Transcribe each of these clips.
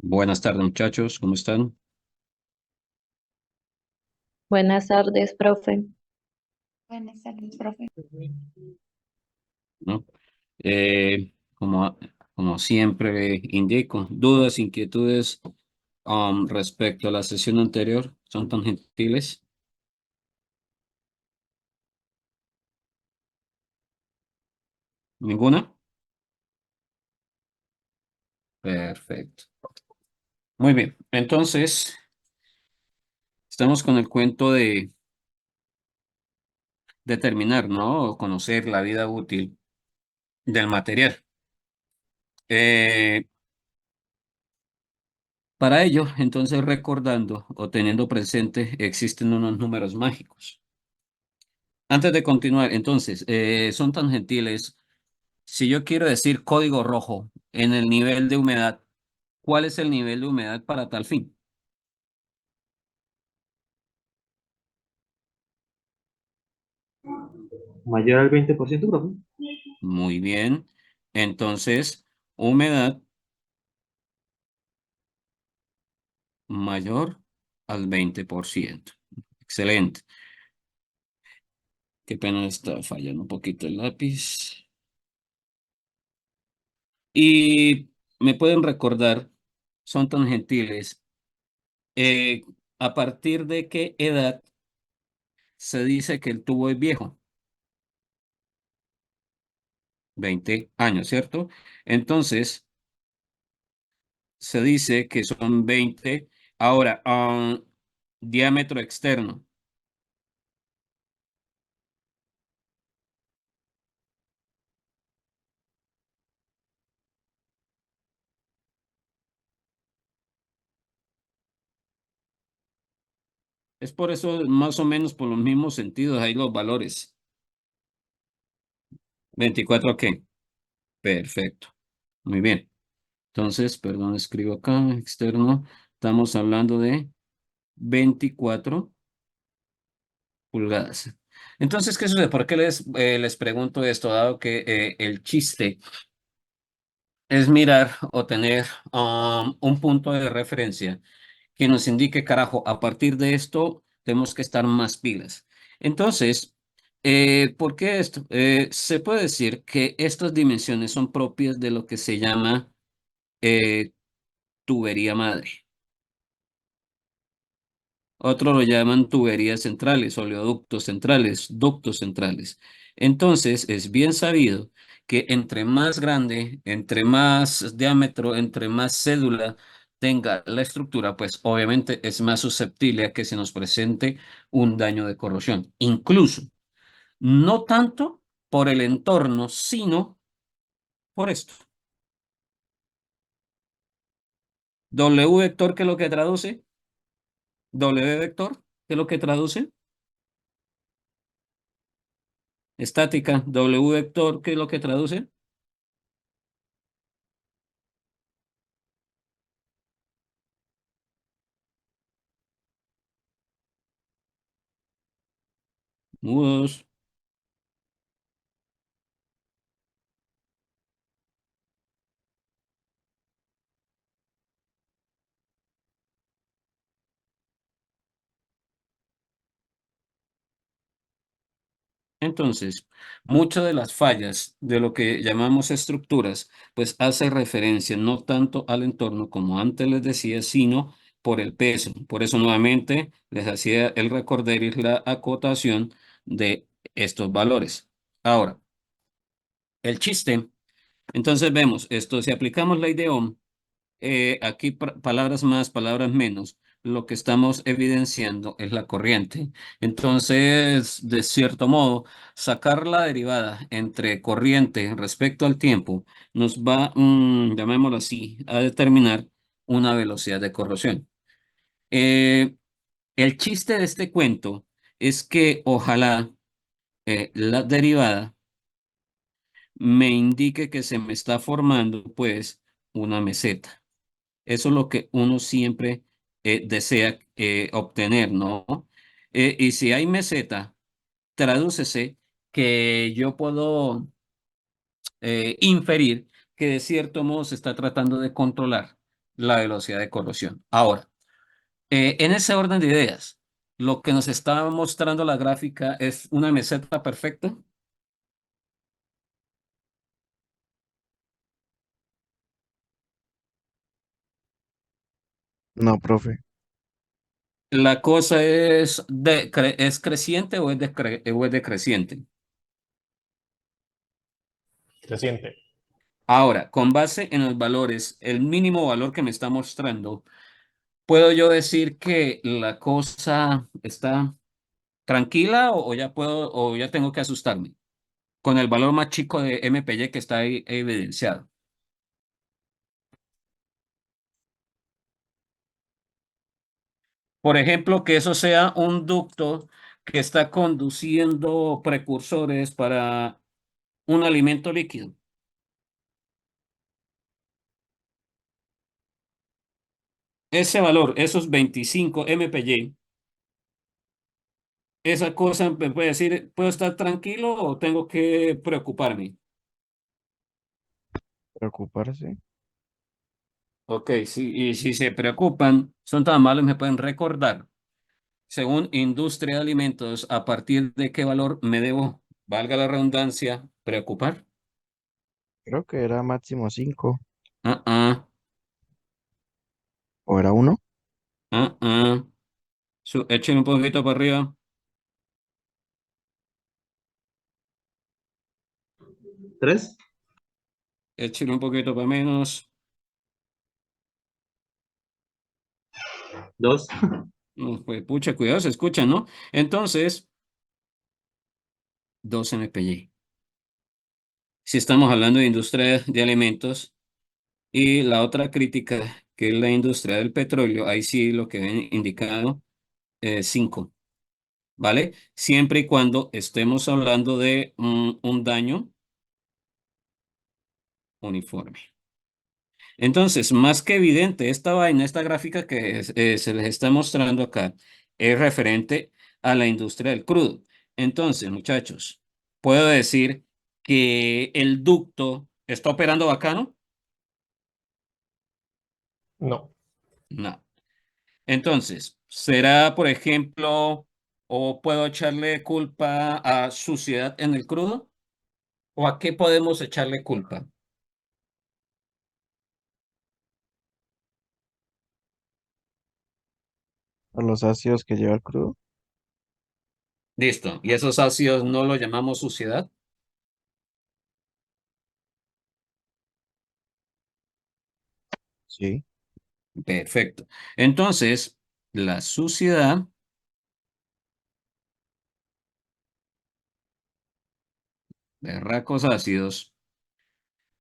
Buenas tardes, muchachos, ¿cómo están? Buenas tardes, profe. Buenas tardes, profe. ¿No? Como, como siempre indico, dudas, inquietudes respecto a la sesión anterior, ¿son tan gentiles? ¿Ninguna? Perfecto. Muy bien, entonces estamos con el cuento de determinar, ¿no? O conocer la vida útil del material. Eh, para ello, entonces recordando o teniendo presente, existen unos números mágicos. Antes de continuar, entonces, son tan gentiles. Si yo quiero decir código rojo en el nivel de humedad, ¿cuál es el nivel de humedad para tal fin? Mayor al 20%, profe. Muy bien. Entonces, humedad mayor al 20%. Excelente. Qué pena está fallando un poquito el lápiz. Y me pueden recordar, son tan gentiles, eh, ¿a partir de qué edad se dice que el tubo es viejo? 20 años, ¿cierto? Entonces, se dice que son 20. Ahora, diámetro externo. Es por eso, más o menos por los mismos sentidos, hay los valores. 24, ¿qué? Perfecto. Muy bien. Entonces, perdón, escribo acá, externo. Estamos hablando de 24 pulgadas. Entonces, ¿qué sucede? ¿Por qué les pregunto esto? Dado que el chiste es mirar o tener un punto de referencia que nos indique, carajo, a partir de esto tenemos que estar más pilas. Entonces, ¿por qué esto? Se puede decir que estas dimensiones son propias de lo que se llama eh, tubería madre. Otros lo llaman tuberías centrales, oleoductos centrales, ductos centrales. Entonces, es bien sabido que entre más grande, entre más diámetro, entre más cédula tenga la estructura, pues obviamente es más susceptible a que se nos presente un daño de corrosión. Incluso, no tanto por el entorno, sino por esto. W vector, ¿qué es lo que traduce? W vector, ¿qué es lo que traduce? Estática, W vector, ¿qué es lo que traduce? Mudos. Entonces, muchas de las fallas de lo que llamamos estructuras, pues hace referencia no tanto al entorno como antes les decía, sino por el peso. Por eso nuevamente les hacía el recordar y la acotación de estos valores. Ahora, el chiste, entonces vemos esto, si aplicamos la ley de Ohm, aquí palabras más, palabras menos, lo que estamos evidenciando es la corriente. Entonces, de cierto modo, sacar la derivada entre corriente respecto al tiempo nos va, llamémoslo así, a determinar una velocidad de corrosión. Eh, el chiste de este cuento es que ojalá la derivada me indique que se me está formando pues una meseta. Eso es lo que uno siempre desea obtener, ¿no? Y si hay meseta, tradúcese que yo puedo inferir que de cierto modo se está tratando de controlar la velocidad de corrosión. Ahora, en ese orden de ideas, lo que nos está mostrando la gráfica es una meseta perfecta. No, profe. La cosa es, ¿es creciente o o es decreciente? Creciente. Ahora, con base en los valores, el mínimo valor que me está mostrando, ¿puedo yo decir que la cosa está tranquila o ya tengo que asustarme con el valor más chico de MPY que está ahí evidenciado? Por ejemplo, que eso sea un ducto que está conduciendo precursores para un alimento líquido. Ese valor, esos 25 MPY, esa cosa me puede decir, ¿puedo estar tranquilo o tengo que preocuparme? Preocuparse. Ok, sí, y si se preocupan, son tan malos, me pueden recordar, según industria de alimentos, a partir de qué valor me debo, valga la redundancia, preocupar. Creo que era máximo 5. Ah, ah, ¿O era 1? ah, ah. Échale un poquito para arriba. 3, Échale un poquito para menos. 2, No, pues, pucha, cuidado, se escucha, ¿no? Entonces, 2 MPY. Si estamos hablando de industria de alimentos y la otra crítica, que es la industria del petróleo, ahí sí lo que ven indicado es 5, ¿vale? Siempre y cuando estemos hablando de un daño uniforme. Entonces, más que evidente, esta vaina, esta gráfica que se les está mostrando acá, es referente a la industria del crudo. Entonces, muchachos, puedo decir que el ducto está operando bacano. No. No. Entonces, ¿será, por ejemplo, o puedo echarle culpa a suciedad en el crudo? ¿O a qué podemos echarle culpa? A los ácidos que lleva el crudo. Listo. ¿Y esos ácidos no lo llamamos suciedad? Sí. Perfecto. Entonces, la suciedad, berracos ácidos,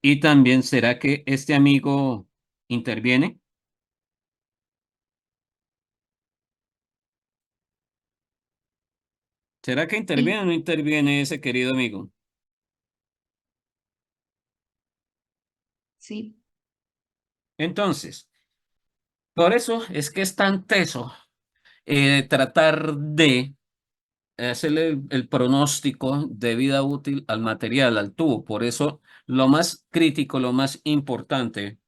y también ¿será que este amigo interviene? ¿Será que interviene Sí, o no interviene ese querido amigo? sí, Entonces, por eso es que es tan teso tratar de hacerle el pronóstico de vida útil al material, al tubo. Por eso, lo más crítico, lo más importante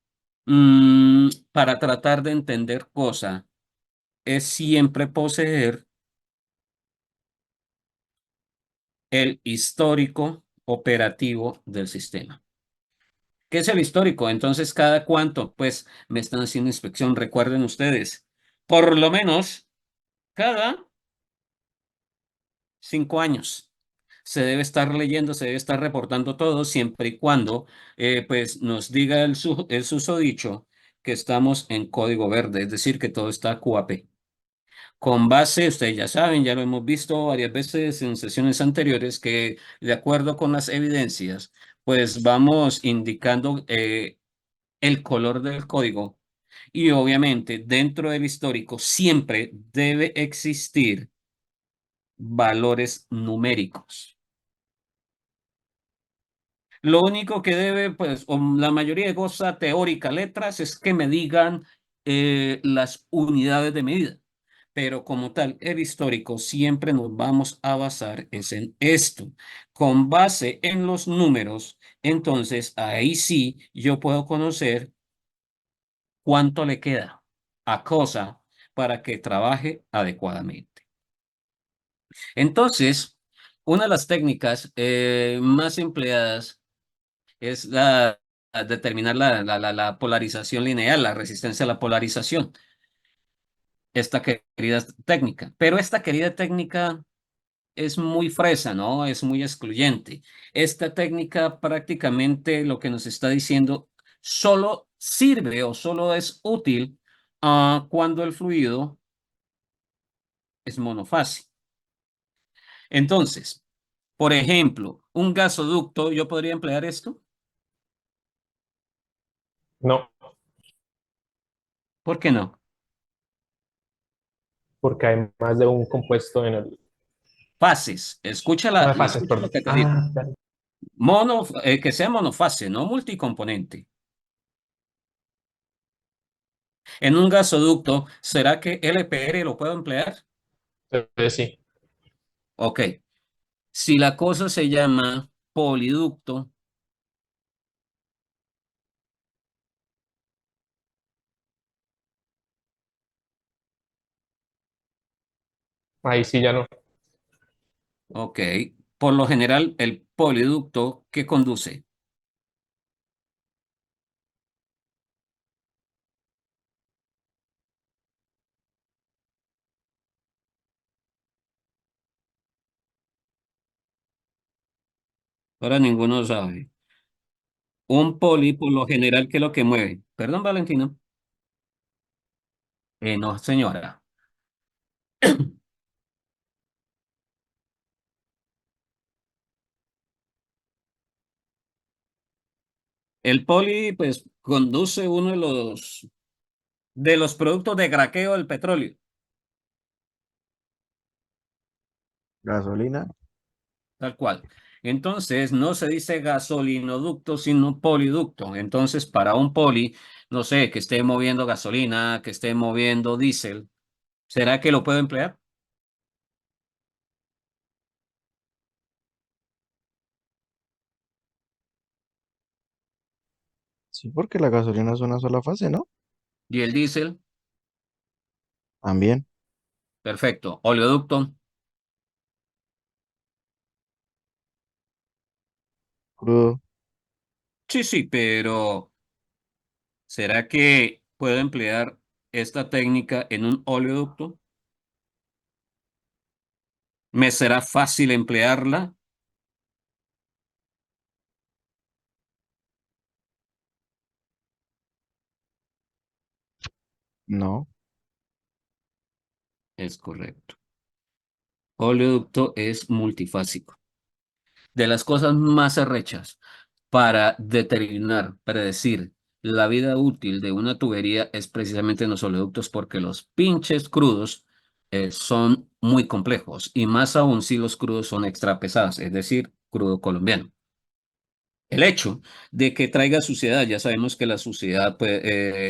para tratar de entender cosas es siempre poseer el histórico operativo del sistema. ¿Qué es el histórico? Entonces, ¿cada cuánto? Pues me están haciendo inspección, recuerden ustedes, por lo menos cada 5 años. Se debe estar leyendo, se debe estar reportando todo, siempre y cuando pues nos diga el susodicho que estamos en código verde, es decir, que todo está QAP. Con base, ustedes ya saben, ya lo hemos visto varias veces en sesiones anteriores, que de acuerdo con las evidencias, pues vamos indicando el color del código y obviamente dentro del histórico siempre debe existir valores numéricos. Lo único que debe, pues, o la mayoría de cosas teórica, letras, es que me digan las unidades de medida. Pero como tal, el histórico siempre nos vamos a basar es en esto. Con base en los números, entonces ahí sí yo puedo conocer cuánto le queda a cosa para que trabaje adecuadamente. Entonces, una de las técnicas más empleadas es determinar la polarización lineal, la resistencia a la polarización, esta querida técnica. Pero esta querida técnica es muy fresa, ¿no? Es muy excluyente. Esta técnica prácticamente lo que nos está diciendo solo sirve o solo es útil cuando el fluido es monofásico. Entonces, por ejemplo, un gasoducto, ¿yo podría emplear esto? No, ¿Por qué no? porque hay más de un compuesto en el... Fases. Escucha, No hay fases, escucha lo perdón. que te digo. Ah, claro. Que sea monofase, no multicomponente. En un gasoducto, ¿será que LPR lo puedo emplear? Sí. Ok. Si la cosa se llama poliducto, Ahí sí ya no. ok. Por lo general, el poliducto, ¿qué conduce? Ahora ninguno sabe. Un poli, por lo general, ¿qué es lo que mueve? Perdón, Valentino. No, señora. El poli, pues, conduce uno de los productos de craqueo del petróleo. Gasolina. Tal cual. Entonces, no se dice gasolinoducto, sino poliducto. Entonces, para un poli, no sé, que esté moviendo gasolina, que esté moviendo diésel, ¿será que lo puedo emplear? Sí, porque la gasolina es una sola fase, ¿no? Y el diésel, También. perfecto. Oleoducto, Crudo. sí, sí, pero ¿será que puedo emplear esta técnica en un oleoducto? ¿Me será fácil emplearla? No. Es correcto. Oleoducto es multifásico. De las cosas más arrechas para determinar, predecir la vida útil de una tubería es precisamente en los oleoductos porque los pinches crudos son muy complejos y más aún si los crudos son extra pesados, es decir, crudo colombiano. El hecho de que traiga suciedad, ya sabemos que la suciedad, pues,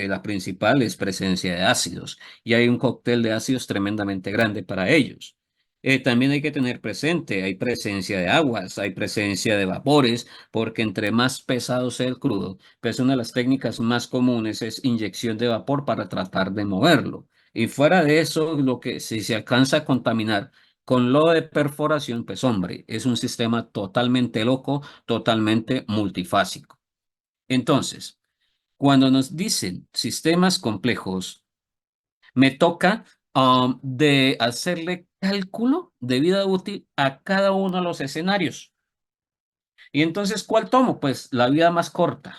la principal es presencia de ácidos y hay un cóctel de ácidos tremendamente grande para ellos. También hay que tener presente, hay presencia de aguas, hay presencia de vapores, porque entre más pesado sea el crudo, pues una de las técnicas más comunes es inyección de vapor para tratar de moverlo. Y fuera de eso, lo que si se alcanza a contaminar con lo de perforación, pues hombre, es un sistema totalmente loco, totalmente multifásico. Entonces, cuando nos dicen sistemas complejos, me toca de hacerle cálculo de vida útil a cada uno de los escenarios. Y entonces, ¿cuál tomo? Pues la vida más corta.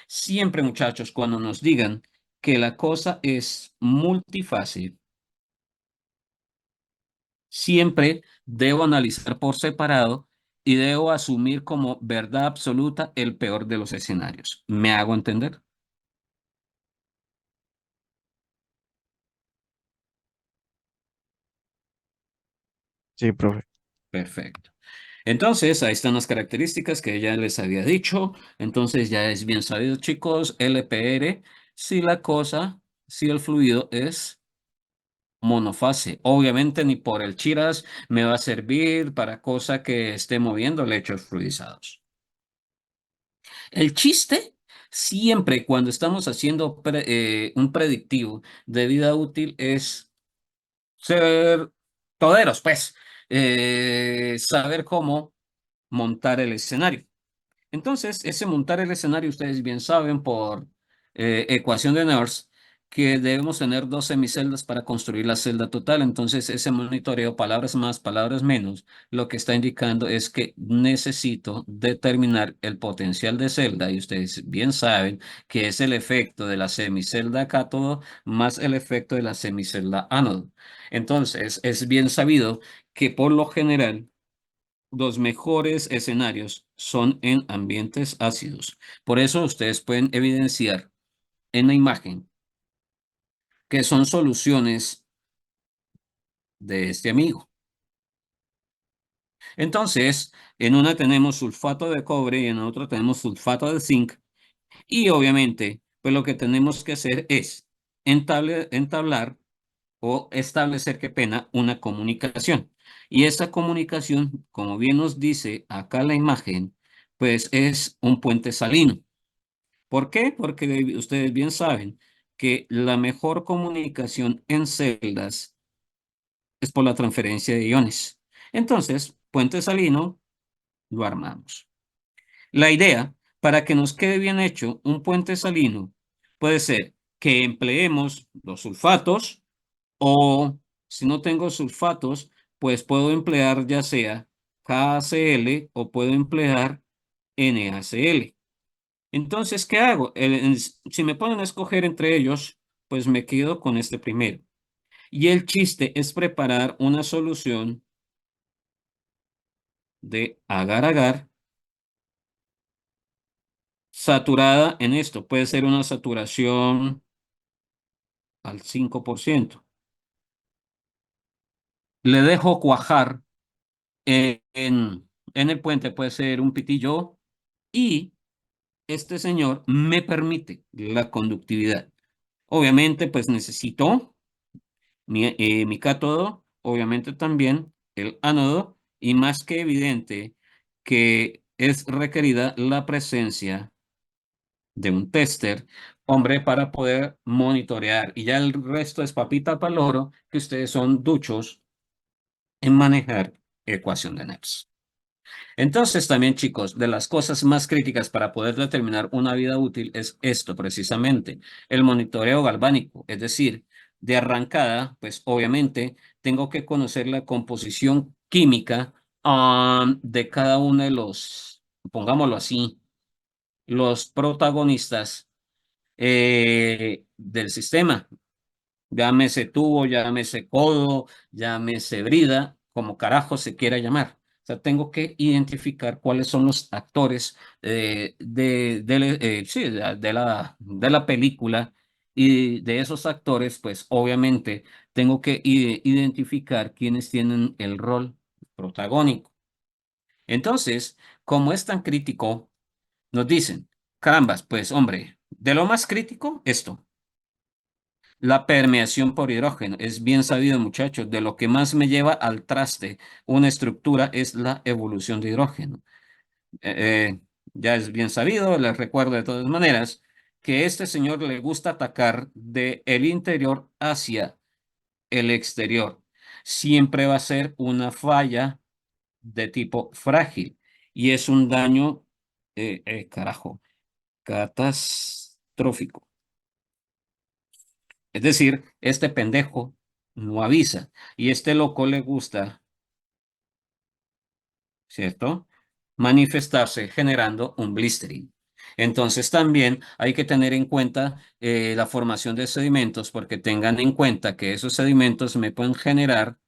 Siempre, muchachos, cuando nos digan que la cosa es multifácil, siempre debo analizar por separado y debo asumir como verdad absoluta el peor de los escenarios. ¿Me hago entender? Sí, profe. Perfecto. Entonces, ahí están las características que ya les había dicho. Entonces, ya es bien sabido, chicos, LPR, si la cosa, si el fluido es monofase. Obviamente, ni por el chiras me va a servir para cosa que esté moviendo lechos fluidizados. El chiste Siempre cuando estamos haciendo un predictivo de vida útil es ser toderos, pues, saber cómo montar el escenario. Entonces, ese montar el escenario, ustedes bien saben por ecuación de Nernst que debemos tener dos semiceldas para construir la celda total. Entonces, ese monitoreo, palabras más, palabras menos, lo que está indicando es que necesito determinar el potencial de celda, y ustedes bien saben que es el efecto de la semicelda cátodo más el efecto de la semicelda ánodo. Entonces, es bien sabido que por lo general los mejores escenarios son en ambientes ácidos. Por eso ustedes pueden evidenciar en la imagen que son soluciones de este amigo. Entonces, en una tenemos sulfato de cobre y en otra tenemos sulfato de zinc. Y obviamente, pues lo que tenemos que hacer es entablar o establecer, qué pena, una comunicación. Y esa comunicación, como bien nos dice acá la imagen, pues es un puente salino. ¿Por qué? Porque ustedes bien saben que la mejor comunicación en celdas es por la transferencia de iones. Entonces, puente salino lo armamos. La idea, para que nos quede bien hecho un puente salino, puede ser que empleemos los sulfatos o si no tengo sulfatos, pues puedo emplear ya sea KCl o puedo emplear NaCl. Entonces, ¿qué hago? Si me ponen a escoger entre ellos, pues me quedo con este primero. Y el chiste es preparar una solución de agar-agar saturada en esto. Puede ser una saturación al 5%. Le dejo cuajar en el puente, puede ser un pitillo, y este señor me permite la conductividad. Obviamente, pues necesito mi cátodo, obviamente también el ánodo, y más que evidente que es requerida la presencia de un tester, hombre, para poder monitorear. Y ya el resto es papita para loro, que ustedes son duchos en manejar ecuación de Nernst. Entonces, también, chicos, de las cosas más críticas para poder determinar una vida útil es esto precisamente, el monitoreo galvánico. Es decir, de arrancada, pues obviamente tengo que conocer la composición química de cada uno de los, pongámoslo así, los protagonistas del sistema. Llámese tubo, llámese codo, llámese brida, como carajo se quiera llamar. O sea, tengo que identificar cuáles son los actores sí, de la película, y de esos actores, pues obviamente tengo que identificar quiénes tienen el rol protagónico. Entonces, como es tan crítico, nos dicen, carambas, pues hombre, de lo más crítico, esto. La permeación por hidrógeno. Es bien sabido, muchachos, de lo que más me lleva al traste una estructura es la evolución de hidrógeno. Ya es bien sabido, les recuerdo de todas maneras, que este señor le gusta atacar de el interior hacia el exterior. Siempre va a ser una falla de tipo frágil y es un daño, carajo, catastrófico. Es decir, este pendejo no avisa y este loco le gusta, ¿cierto? Manifestarse generando un blistering. Entonces también hay que tener en cuenta la formación de sedimentos, porque tengan en cuenta que esos sedimentos me pueden generar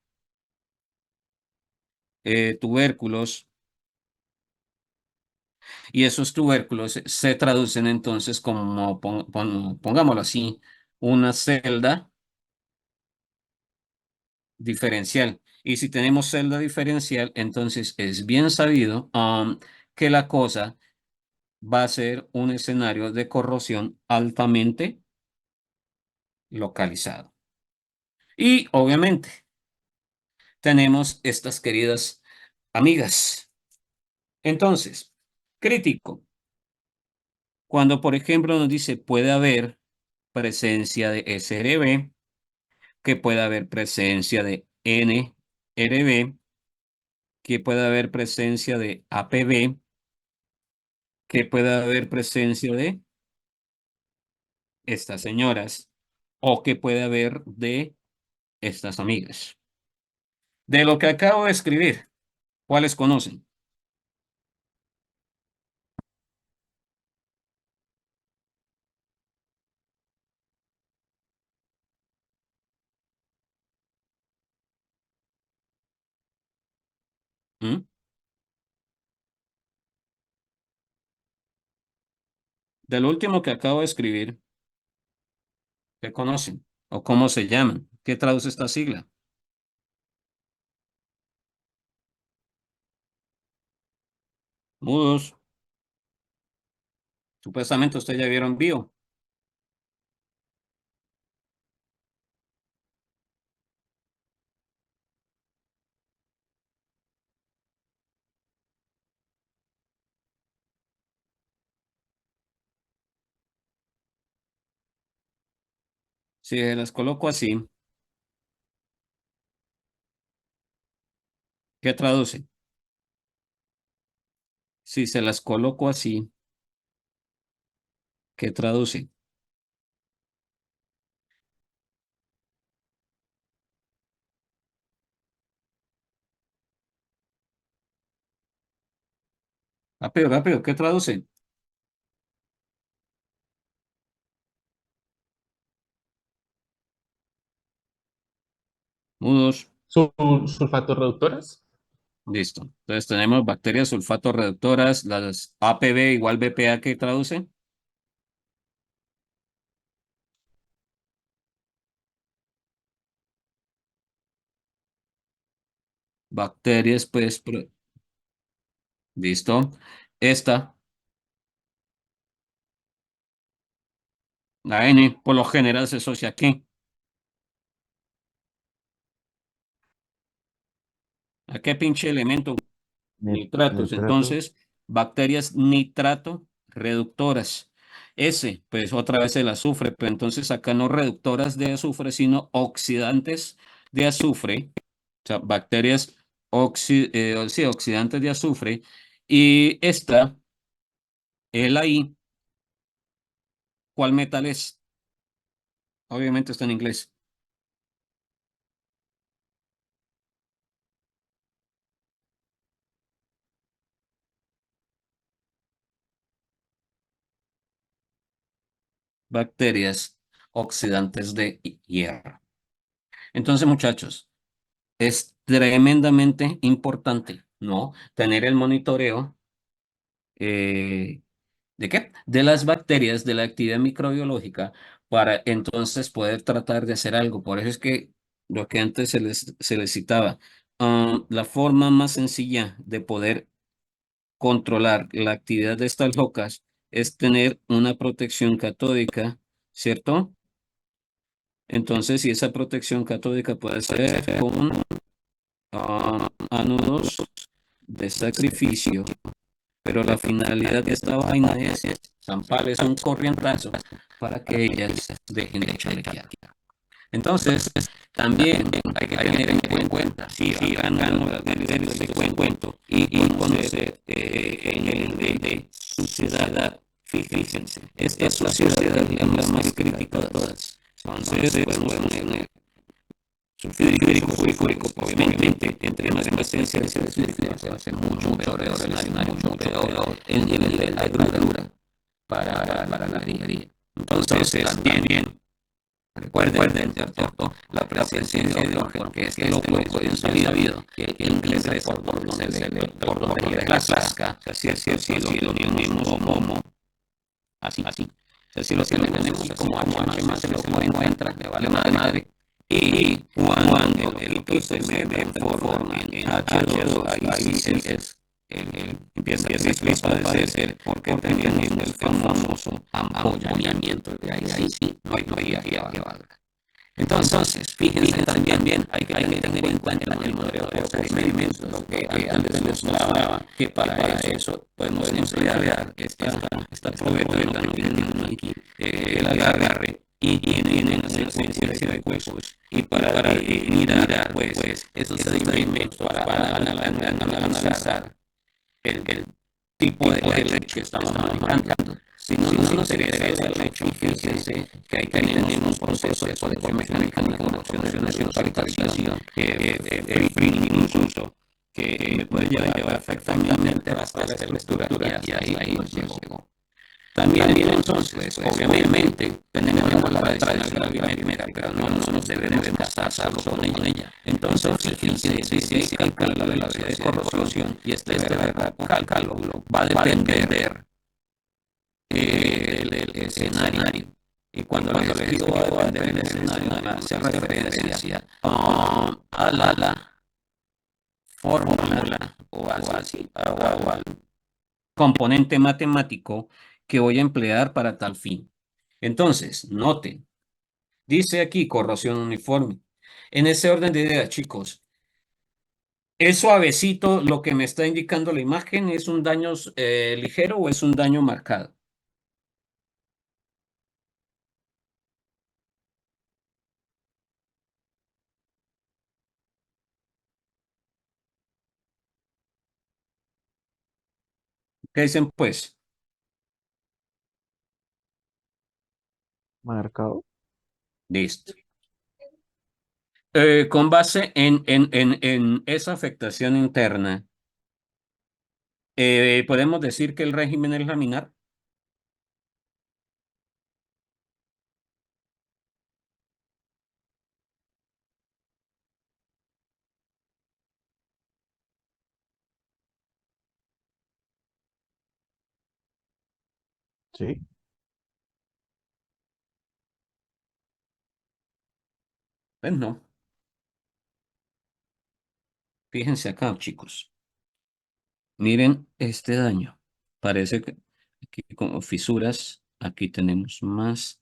tubérculos, y esos tubérculos se traducen entonces como, pongámoslo así, una celda diferencial. Y si tenemos celda diferencial, entonces es bien sabido que la cosa va a ser un escenario de corrosión altamente localizado. Y obviamente tenemos estas queridas amigas. Entonces, crítico. Cuando, por ejemplo, nos dice puede haber presencia de SRB, que puede haber presencia de NRB, que puede haber presencia de APB, que puede haber presencia de estas señoras o que puede haber de estas amigas. De lo que acabo de escribir, ¿cuáles conocen? ¿Mm? Del último que acabo de escribir, ¿qué conocen? ¿O cómo se llaman? ¿Qué traduce esta sigla? Mudos. Supuestamente ustedes ya vieron bio. Si las coloco así, ¿qué traduce? Si se las coloco así, ¿qué traduce? Rápido, rápido, ¿qué traduce? Mudos. Sulfatos reductoras. Listo. Entonces tenemos bacterias sulfato reductoras, las APB igual BPA, ¿qué traduce? Bacterias, pues, listo. Esta, la N, por lo general se asocia aquí. ¿A qué pinche elemento? Nitratos. Nitrato. Entonces, bacterias nitrato reductoras. S, pues otra vez el azufre, pero entonces acá no reductoras de azufre, sino oxidantes de azufre. O sea, bacterias sí, oxidantes de azufre. Y esta, el ahí, ¿cuál metal es? Obviamente está en inglés. Bacterias oxidantes de hierro. Entonces, muchachos, es tremendamente importante, ¿no? Tener el monitoreo ¿de qué? De las bacterias, de la actividad microbiológica, para entonces poder tratar de hacer algo. Por eso es que lo que antes se les citaba, la forma más sencilla de poder controlar la actividad de estas locas es tener una protección catódica, ¿cierto? Entonces, si esa protección catódica puede ser con ánodos de sacrificio, pero la finalidad de esta vaina es zamparles un corrientazo para que ellas dejen de chalequear. Entonces, también hay que tener en cuenta, si ganan las bacterias de cuento y conocer en el de suciedad, fíjense, esta suciedad es la más crítica de todas. Entonces, podemos tener sulfúrico, fúrico, obviamente, entre más presencia de sulfúrico se hace mucho peor el nivel de la hidradura para la digería. Entonces, también recuerden, ¿cierto? La presencia de hidrógeno, que es lo que es sabido, que el inglés es por donde le plasca, si lo unimos como así. O sea, si lo tenemos como H más se lo encuentra, me vale madre. Y cuando el que se me transforma en H2, ahí sí empieza a padecer porque tenemos el famoso ampollamiento. Ahí sí, no hay que valga. Entonces, fíjense también, hay que tener en cuenta el modelo de procedimientos, lo que antes les mostraba, que para eso podemos emplear esta probeta que tienen aquí, el agarre, y tienen una secuencia de huecos, y para mirar, pues, esos sedimentos para analizar el tipo de leche que estamos manejando. Si no nos interesa el leche, fíjense que ahí tenemos un proceso de corrección mecánica de corrección de parización, incluso, que me puede llevar perfectamente hasta la estructura y ahí nos llegó. También entonces, pues, obviamente, tenemos la tradicional gravimetría, pero no nos debemos casar solo con ella. Entonces, fíjense, dice calcular la velocidad de corrosión y este cálculo va a depender del escenario. Y cuando les digo va a depender del escenario, hace referencia a la fórmula o así, o al componente matemático que voy a emplear para tal fin. Entonces, noten, dice aquí corrosión uniforme. En ese orden de ideas, chicos, ¿es suavecito lo que me está indicando la imagen? ¿Es un daño ligero o es un daño marcado? ¿Qué dicen pues? Marcado. Listo. Con base en esa afectación interna, ¿podemos decir que el régimen es laminar? Sí. Pues no. Fíjense acá, chicos. Miren este daño. Parece que aquí como fisuras, aquí tenemos más,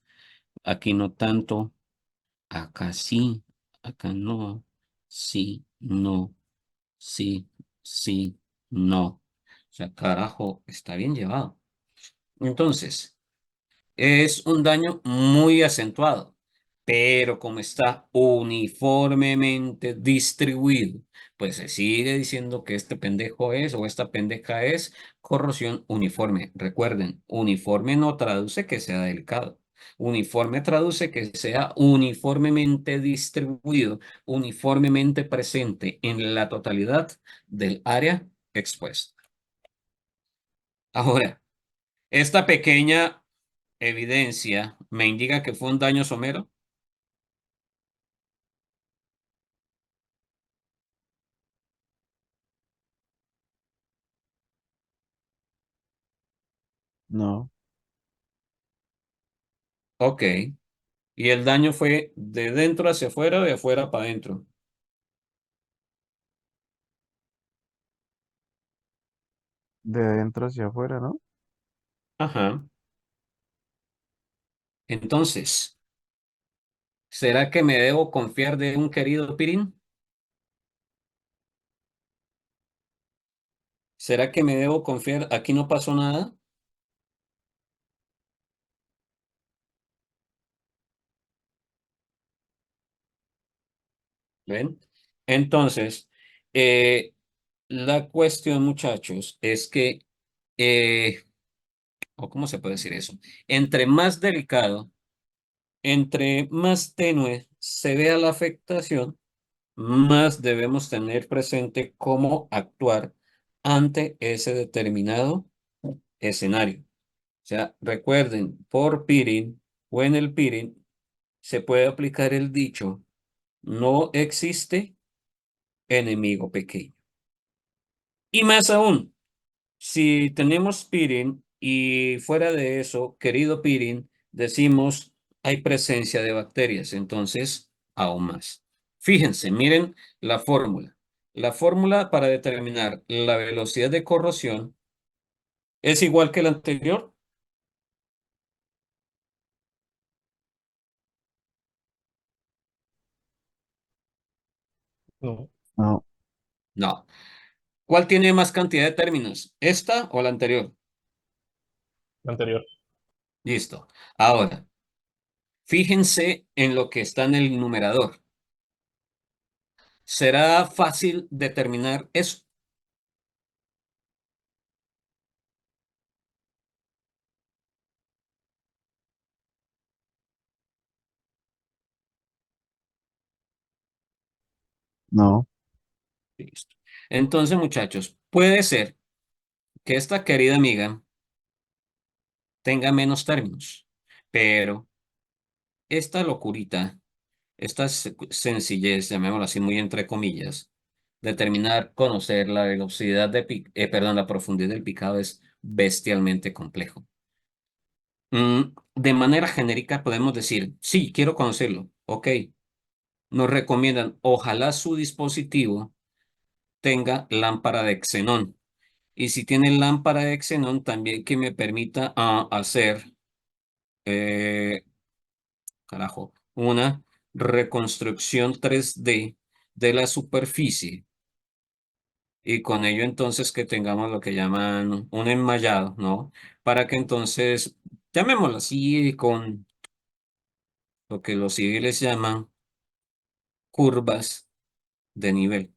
aquí no tanto, acá sí, acá no, sí, no, sí, sí, no. O sea, carajo, está bien llevado. Entonces, es un daño muy acentuado, pero como está uniformemente distribuido, pues se sigue diciendo que este pendejo es o esta pendeja es corrosión uniforme. Recuerden, uniforme no traduce que sea delicado. Uniforme traduce que sea uniformemente distribuido, uniformemente presente en la totalidad del área expuesta. Ahora, esta pequeña evidencia me indica que fue un daño somero. No. Ok. Y el daño fue de dentro hacia afuera o de afuera para adentro. De adentro hacia afuera, ¿no? Ajá. Entonces, ¿será que me debo confiar de un querido Pirín? ¿Será que me debo confiar? Aquí no pasó nada. ¿Ven? Entonces, eh, la cuestión, muchachos, es que, o ¿cómo se puede decir eso? Entre más delicado, entre más tenue se vea la afectación, más debemos tener presente cómo actuar ante ese determinado escenario. O sea, recuerden, por peering o en el peering se puede aplicar el dicho, no existe enemigo pequeño. Y más aún, si tenemos peering y fuera de eso, querido peering, decimos hay presencia de bacterias, entonces aún más. Fíjense, miren la fórmula. La fórmula para determinar la velocidad de corrosión es igual que la anterior. No, No, No. ¿Cuál tiene más cantidad de términos? ¿Esta o la anterior? la anterior. Listo. Ahora, fíjense en lo que está en el numerador. ¿Será fácil determinar eso? no, Listo. Entonces, muchachos, puede ser que esta querida amiga tenga menos términos, pero esta locurita, esta sencillez, llamémoslo así, muy entre comillas, determinar, conocer la velocidad perdón, la profundidad del picado es bestialmente complejo. De manera genérica podemos decir, sí, quiero conocerlo. Ok, nos recomiendan, ojalá su dispositivo tenga lámpara de xenón. Y si tiene lámpara de xenón, también que me permita hacer, eh, carajo, una reconstrucción 3D de la superficie. Y con ello entonces que tengamos lo que llaman un enmayado, ¿no? Para que entonces, llamémoslo así, con lo que los civiles llaman curvas de nivel.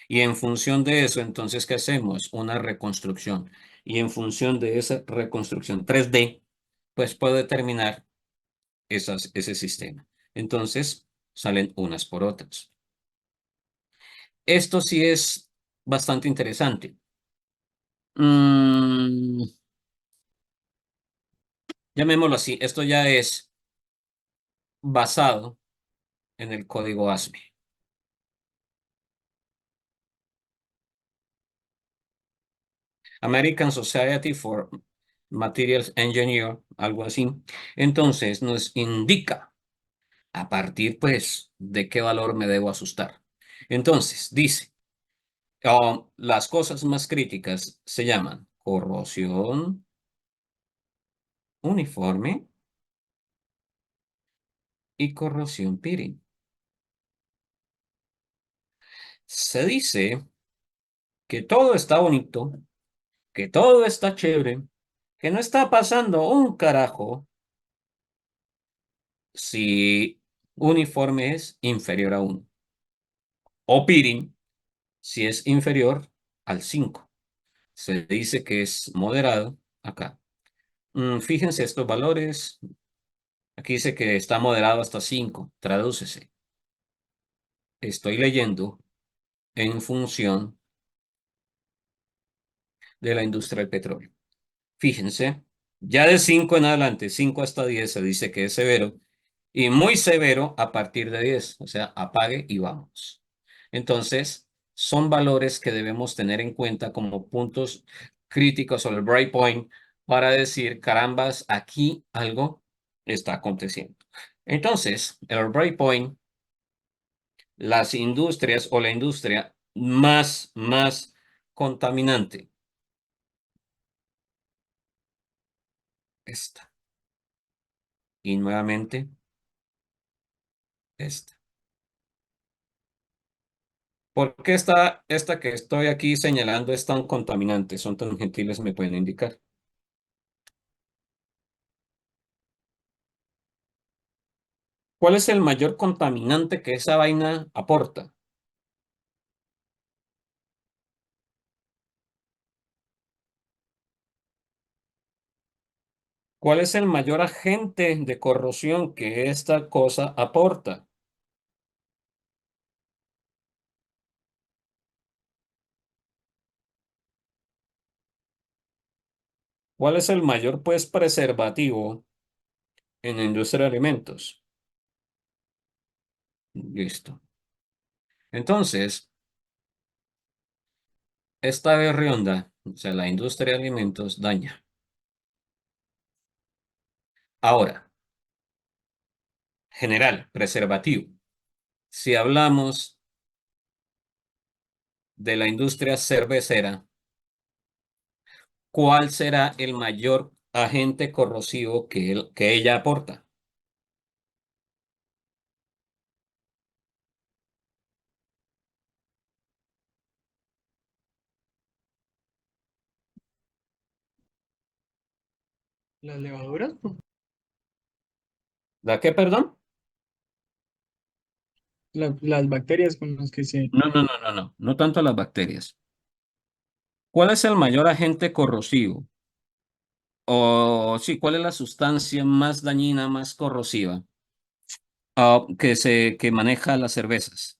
Y en función de eso, entonces, ¿qué hacemos? Una reconstrucción. Y en función de esa reconstrucción 3D, pues puedo determinar ese sistema. Entonces, salen unas por otras. Esto sí es bastante interesante. Mm, llamémoslo así, esto ya es basado en el código ASME. American Society for Materials Engineer, algo así. Entonces, nos indica a partir, pues, de qué valor me debo asustar. Entonces, dice, las cosas más críticas se llaman corrosión uniforme y corrosión peeling. Se dice que todo está bonito, que todo está chévere, que no está pasando un carajo si uniforme es inferior a 1 o peeling si es inferior al 5. Se dice que es moderado acá. Fíjense estos valores. Aquí dice que está moderado hasta 5. Tradúcese. Estoy leyendo en función de la industria del petróleo. Fíjense, ya de 5 en adelante, 5 hasta 10 se dice que es severo y muy severo a partir de 10. O sea, apague y vamos. Entonces, son valores que debemos tener en cuenta como puntos críticos o el breakpoint para decir, carambas, aquí algo está aconteciendo. Entonces, el breakpoint, las industrias o la industria más contaminante, esta. Y nuevamente, esta. ¿Por qué esta que estoy aquí señalando es tan contaminante? Son tan gentiles, me pueden indicar. ¿Cuál es el mayor contaminante que esa vaina aporta? ¿Cuál es el mayor agente de corrosión que esta cosa aporta? ¿Cuál es el mayor, pues, preservativo en la industria de alimentos? Listo. Entonces, esta berrionda, o sea, la industria de alimentos daña. Ahora, general, preservativo. Si hablamos de la industria cervecera, ¿cuál será el mayor agente corrosivo que ella aporta? Las levaduras, ¿La qué, perdón? las bacterias con las que se... No tanto las bacterias. ¿Cuál es el mayor agente corrosivo? O sí, ¿cuál es la sustancia más dañina, más corrosiva, que maneja las cervezas?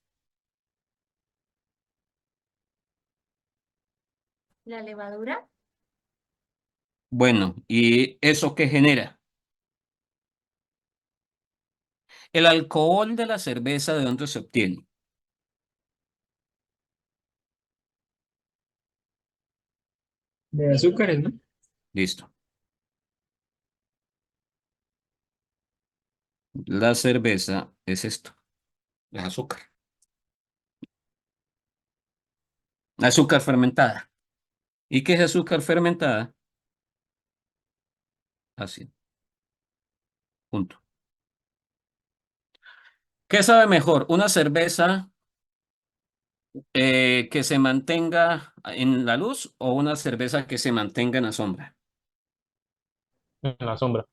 ¿La levadura? Bueno, ¿y eso qué genera? El alcohol de la cerveza, ¿de dónde se obtiene? De azúcares, ¿no? Listo. La cerveza es esto, es azúcar. Azúcar fermentada. ¿Y qué es azúcar fermentada? Así, punto. ¿Qué sabe mejor? ¿Una cerveza que se mantenga en la luz o una cerveza que se mantenga en la sombra? En la sombra.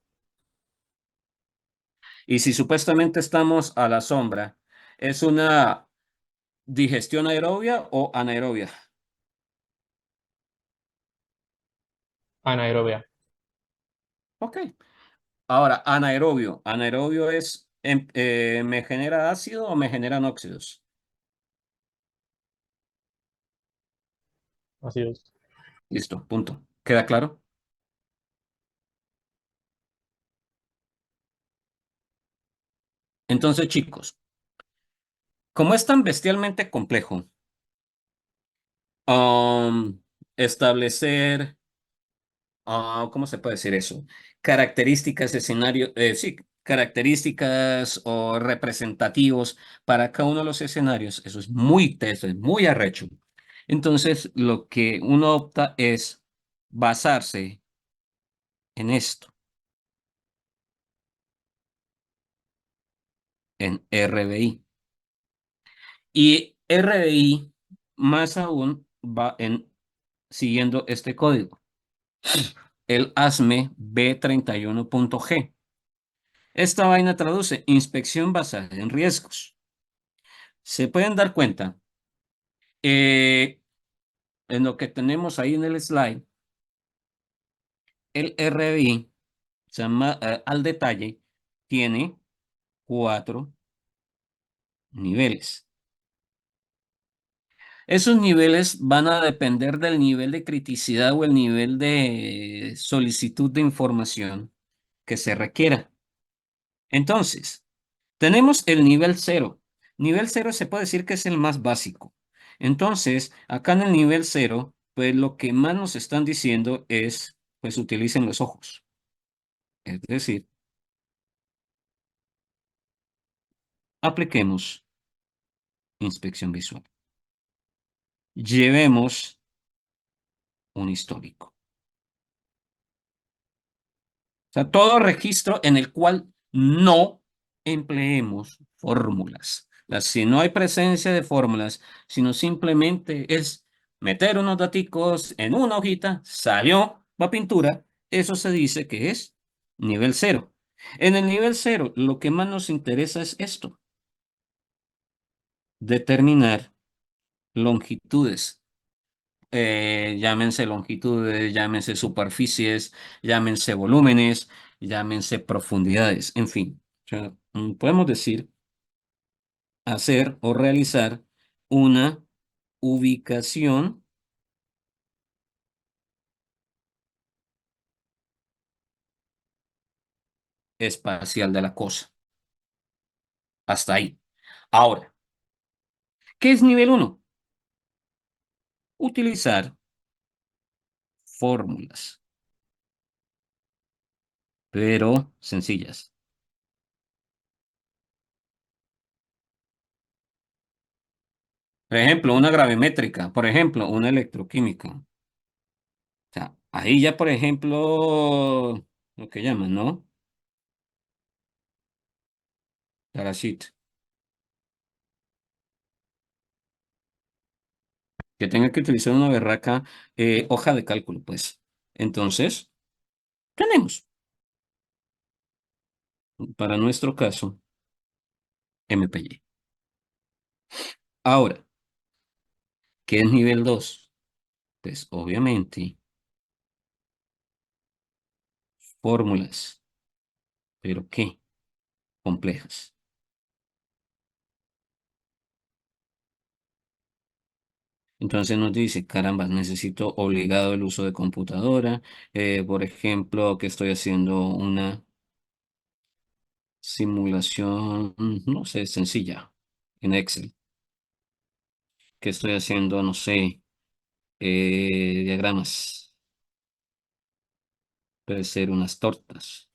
Y si supuestamente estamos a la sombra, ¿es una digestión aerobia o anaerobia? Anaerobia. Ok. Ahora, anaerobio. Anaerobio es, ¿me genera ácido o me generan óxidos? Así es. Listo, punto. ¿Queda claro? Entonces, chicos, como es tan bestialmente complejo, establecer, ¿cómo se puede decir eso? Características, escenario, sí, características o representativos para cada uno de los escenarios, eso es muy teso, es muy arrecho. Entonces, lo que uno opta es basarse en esto, en RBI. Y RBI, más aún, va en siguiendo este código, el ASME B31.G. Esta vaina traduce inspección basada en riesgos. Se pueden dar cuenta eh, en lo que tenemos ahí en el slide, el RBI, se llama, al detalle, tiene 4 niveles. Esos niveles van a depender del nivel de criticidad o el nivel de solicitud de información que se requiera. Entonces, tenemos el nivel cero. Nivel cero se puede decir que es el más básico. Entonces, acá en el nivel cero, pues lo que más nos están diciendo es, pues utilicen los ojos. Es decir, apliquemos inspección visual. Llevemos un histórico. O sea, todo registro en el cual no empleemos fórmulas. Si no hay presencia de fórmulas, sino simplemente es meter unos daticos en una hojita, salió la pintura, eso se dice que es nivel cero. En el nivel cero, lo que más nos interesa es esto, determinar longitudes. Llámense longitudes, llámense superficies, llámense volúmenes, llámense profundidades, en fin. O sea, podemos decir, hacer o realizar una ubicación espacial de la cosa. Hasta ahí. Ahora, ¿qué es nivel uno? Utilizar fórmulas, pero sencillas. Por ejemplo, una gravimétrica, por ejemplo, una electroquímica. O sea, ahí ya, por ejemplo, lo que llaman, ¿no? Datasheet. Que tenga que utilizar una berraca hoja de cálculo, pues. Entonces, tenemos. para nuestro caso, MPY. Ahora, ¿qué es nivel 2? Pues obviamente, fórmulas, pero ¿qué? Complejas. Entonces nos dice, caramba, necesito obligado el uso de computadora. Por ejemplo, que estoy haciendo una simulación, no sé, sencilla en Excel. Que estoy haciendo, no sé, diagramas. Puede ser unas tortas.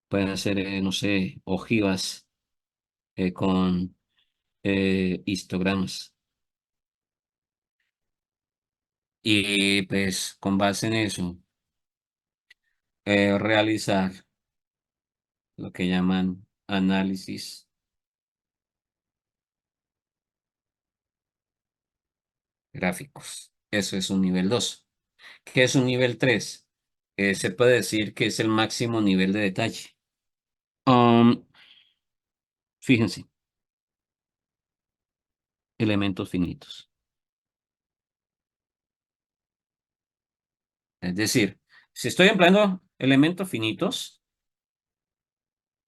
Pueden ser, no sé, ojivas con histogramas. Y pues con base en eso, realizar lo que llaman análisis gráficos. Eso es un nivel 2. ¿Qué es un nivel 3? Se puede decir que es el máximo nivel de detalle. Um, Fíjense, elementos finitos. Es decir, si estoy empleando elementos finitos,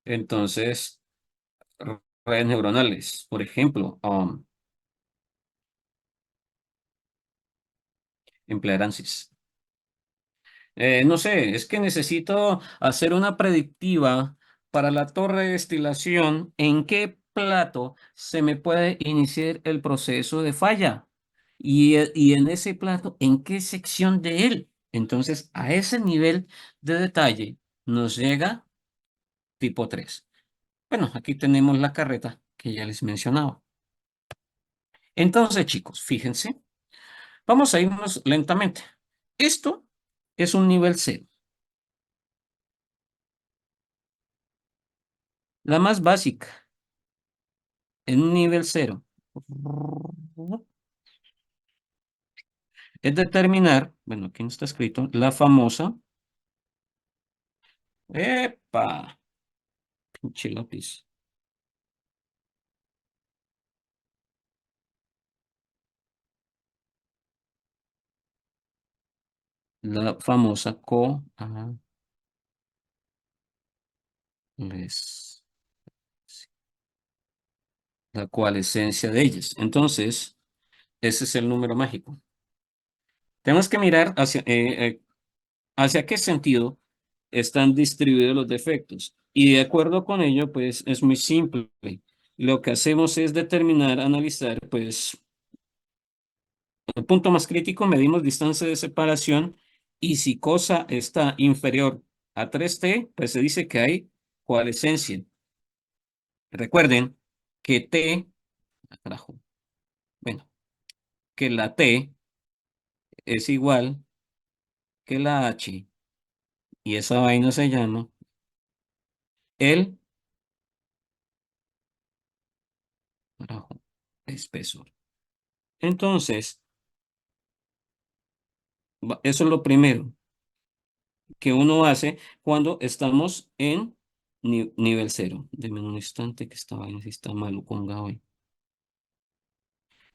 entonces redes neuronales, por ejemplo, emplear ANSYS. No sé, es que necesito hacer una predictiva para la torre de destilación. ¿En qué plato se me puede iniciar el proceso de falla? Y en ese plato, ¿en qué sección de él? Entonces, a ese nivel de detalle nos llega tipo 3. Bueno, aquí tenemos la carreta que ya les mencionaba. Entonces, chicos, fíjense, vamos a irnos lentamente. Esto es un nivel 0. La más básica, en un nivel 0, es determinar, bueno, aquí no está escrito, la famosa, ¡epa! Pinche lápiz. La famosa la coalescencia de ellas. Entonces, ese es el número mágico. Tenemos que mirar hacia qué sentido están distribuidos los defectos. Y de acuerdo con ello, pues es muy simple. Lo que hacemos es determinar, analizar, pues el punto más crítico, medimos distancia de separación y si cosa está inferior a 3T, pues se dice que hay coalescencia. Recuerden que T, carajo, bueno, que la T es igual que la H y esa vaina se llama el, carajo, espesor. Entonces, eso es lo primero que uno hace cuando estamos en nivel 0. Deme un instante que esta vaina sí está maluconga hoy.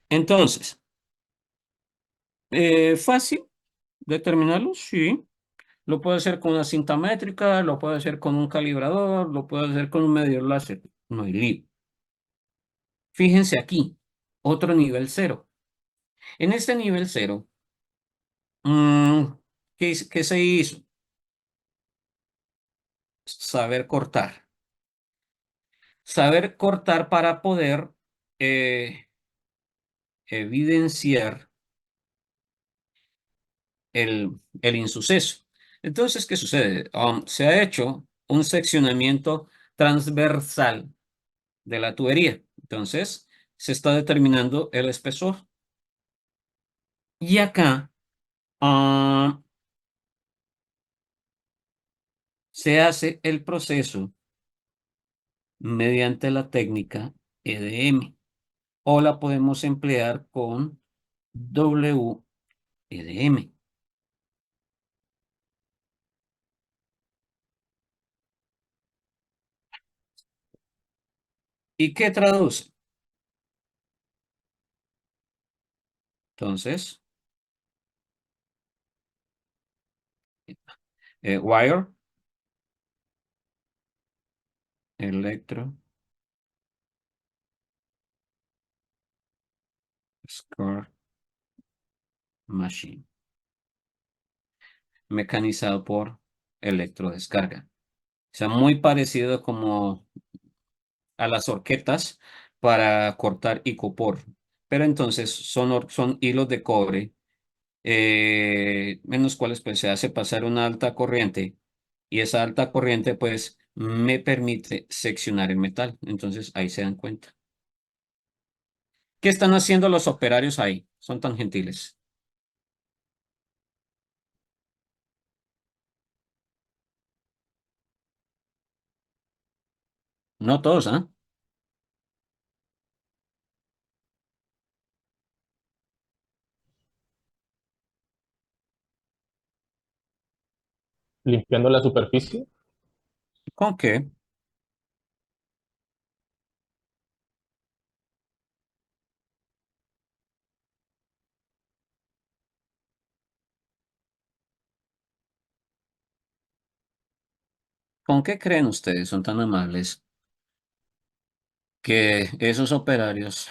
Entonces, fácil determinarlo, sí. Lo puedo hacer con una cinta métrica, lo puedo hacer con un calibrador, lo puedo hacer con un medidor láser. No hay lío. Fíjense aquí, otro nivel 0. En este nivel 0, ¿qué se hizo? Saber cortar. Saber cortar para poder evidenciar el insuceso. Entonces, ¿qué sucede? Se ha hecho un seccionamiento transversal de la tubería. Entonces, se está determinando el espesor. Y acá se hace el proceso mediante la técnica EDM o la podemos emplear con WEDM. ¿Y qué traduce? Entonces, wire, electro, score, machine. Mecanizado por electrodescarga. O sea, muy parecido como a las horquetas para cortar icopor. Pero entonces son hilos de cobre en los cuales pues se hace pasar una alta corriente y esa alta corriente pues me permite seccionar el metal. Entonces ahí se dan cuenta. ¿Qué están haciendo los operarios ahí? Son tan gentiles. No todos, ¿ah? Limpiando la superficie ¿Con qué? ¿Con qué creen ustedes? Son tan amables que esos operarios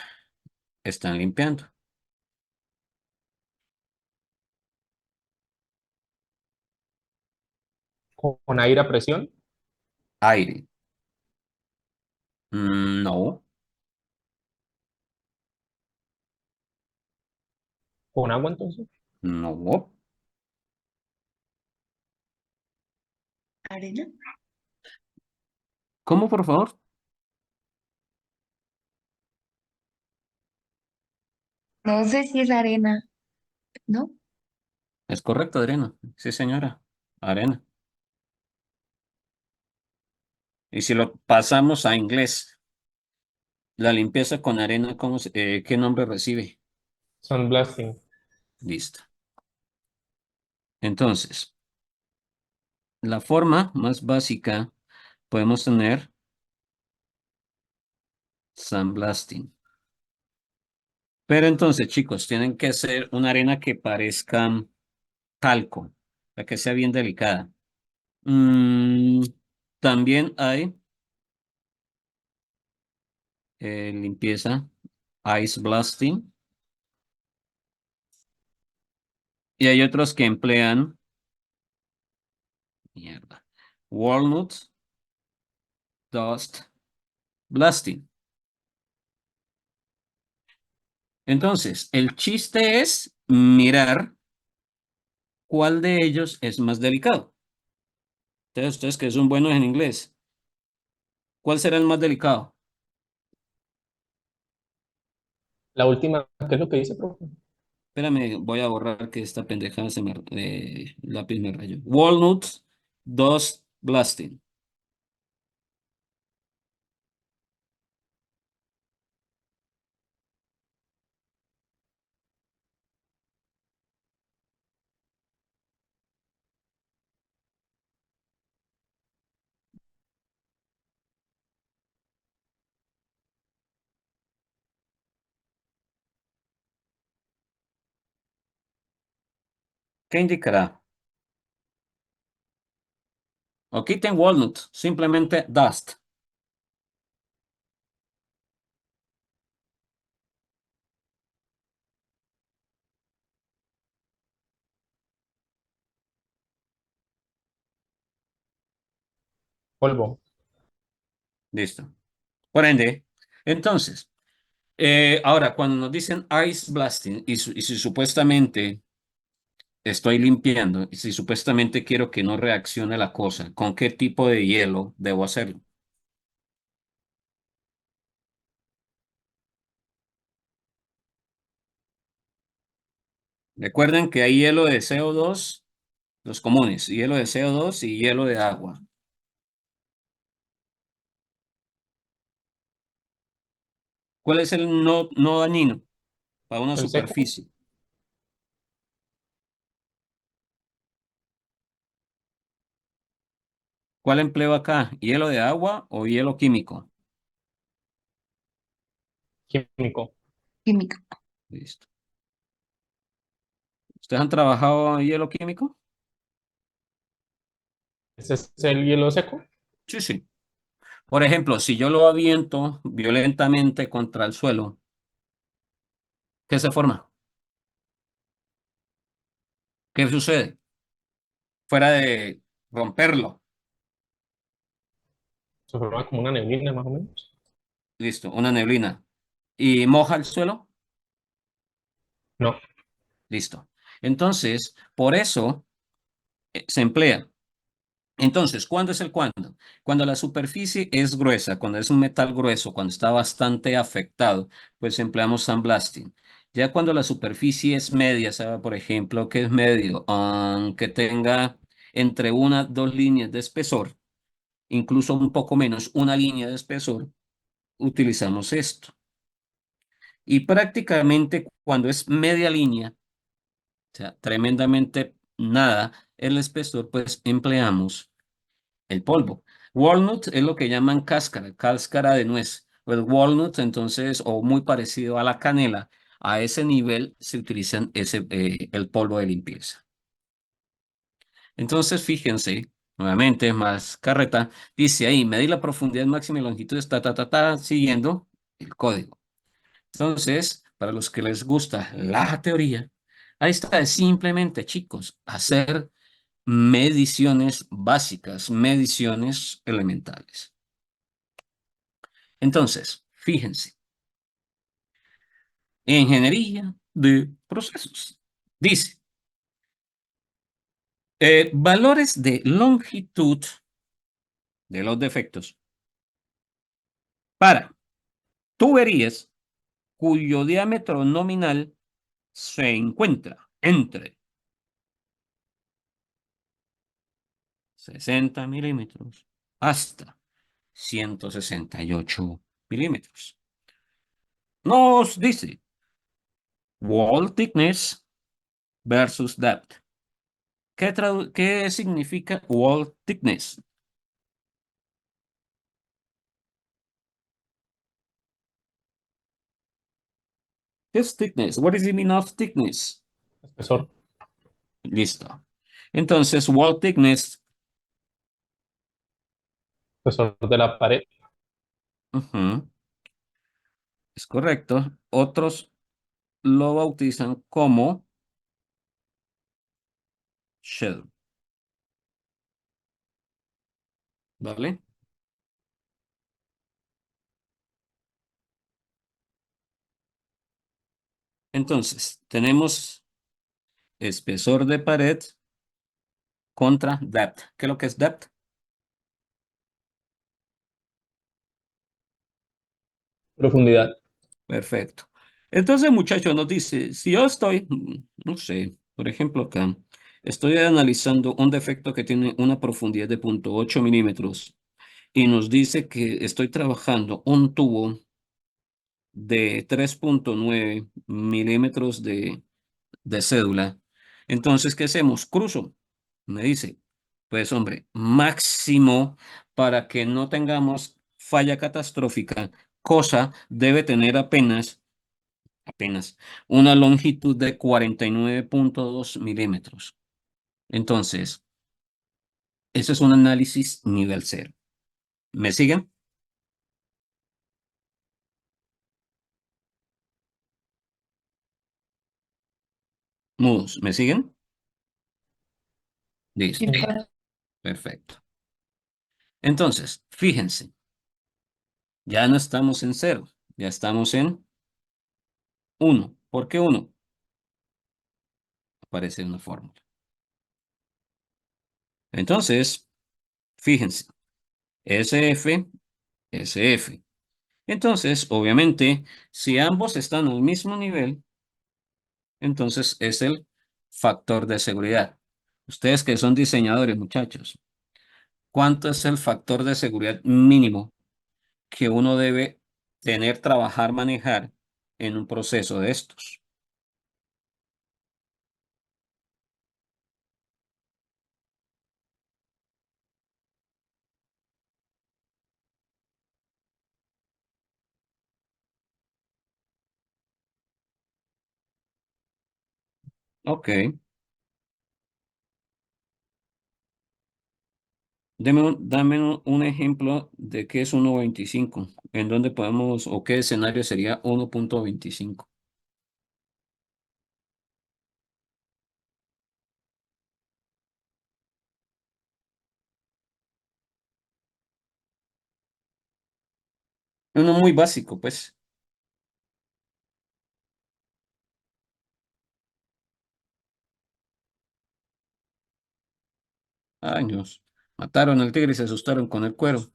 están limpiando. con aire a presión, Aire. No, con agua entonces, no. ¿Arena? ¿Cómo, por favor? No sé si es arena, ¿no? Es correcto, arena. Sí, señora. Arena. Y si lo pasamos a inglés, la limpieza con arena, ¿qué nombre recibe? sandblasting. Listo. Entonces, la forma más básica podemos tener sandblasting. Pero entonces, chicos, tienen que ser una arena que parezca talco, para que sea bien delicada. Mm, también hay limpieza, ice blasting, y hay otros que emplean, mierda, walnut dust blasting. Entonces, el chiste es mirar cuál de ellos es más delicado. Entonces, ustedes que son buenos en inglés, ¿cuál será el más delicado? La última, ¿qué es lo que dice, profe? Espérame, voy a borrar que esta pendejada lápiz me rayó. Walnut dust blasting. ¿Qué indicará? O quiten walnut, simplemente dust. Polvo. Listo. Por ende, entonces, ahora, cuando nos dicen ice blasting y si supuestamente estoy limpiando y si supuestamente quiero que no reaccione la cosa, ¿con qué tipo de hielo debo hacerlo? Recuerden que hay hielo de CO2, los comunes, hielo de CO2 y hielo de agua. ¿Cuál es el no dañino para una El seco, superficie? ¿Cuál empleo acá? ¿Hielo de agua o hielo químico? Químico. Química. Listo. ¿Ustedes han trabajado en hielo químico? ¿Ese es el hielo seco? Sí, sí. Por ejemplo, si yo lo aviento violentamente contra el suelo, ¿qué se forma? ¿Qué sucede? Fuera de romperlo. Se forma como una neblina, más o menos. Listo, una neblina. ¿Y moja el suelo? No. Listo. Entonces, por eso se emplea. Entonces, ¿cuándo es el cuándo? Cuando la superficie es gruesa, cuando es un metal grueso, cuando está bastante afectado, pues empleamos sandblasting. Ya cuando la superficie es media, ¿sabe? Por ejemplo, que es medio, que tenga entre una, dos líneas de espesor, incluso un poco menos, una línea de espesor, utilizamos esto. Y prácticamente cuando es media línea, o sea, tremendamente nada, el espesor, pues empleamos el polvo. Walnut es lo que llaman cáscara, cáscara de nuez. O el walnut, entonces, o muy parecido a la canela, a ese nivel se utilizan el polvo de limpieza. Entonces, fíjense, nuevamente, más carreta, dice ahí, medir la profundidad máxima y longitud, siguiendo el código. Entonces, para los que les gusta la teoría, ahí está, es simplemente, chicos, hacer mediciones básicas, mediciones elementales. Entonces, fíjense, ingeniería de procesos. Dice, valores de longitud de los defectos para tuberías cuyo diámetro nominal se encuentra entre 60 milímetros hasta 168 milímetros. Nos dice wall thickness versus depth. ¿Qué significa wall thickness? ¿Qué es thickness? What is the meaning of thickness? Espesor. Listo. Entonces, wall thickness, Espesor de la pared. ujú, es correcto. Otros lo bautizan como shadow, ¿vale? Entonces, tenemos espesor de pared contra depth. ¿Qué es lo que es depth? Profundidad. Perfecto. Entonces, muchacho, nos dice, si yo estoy, no sé, por ejemplo, acá, estoy analizando un defecto que tiene una profundidad de 0.8 milímetros y nos dice que estoy trabajando un tubo de 3.9 milímetros de cédula. Entonces, ¿qué hacemos? Cruzo. Me dice, pues hombre, máximo para que no tengamos falla catastrófica, cosa debe tener apenas una longitud de 49.2 milímetros. Entonces, eso es un análisis nivel cero. ¿Me siguen? Mudos, ¿me siguen? Sí, Listo, profe. perfecto. Entonces, fíjense, ya no estamos en cero, ya estamos en uno. ¿Por qué uno? Aparece una fórmula. Entonces, fíjense, SF, SF. Entonces, obviamente, si ambos están al mismo nivel, entonces es el factor de seguridad. Ustedes que son diseñadores, muchachos, ¿cuánto es el factor de seguridad mínimo que uno debe tener, trabajar, manejar en un proceso de estos? Ok. Dame un ejemplo de qué es 1.25. ¿En dónde podemos o qué escenario sería 1.25? Uno muy básico, pues. Años. Mataron al tigre y se asustaron con el cuero.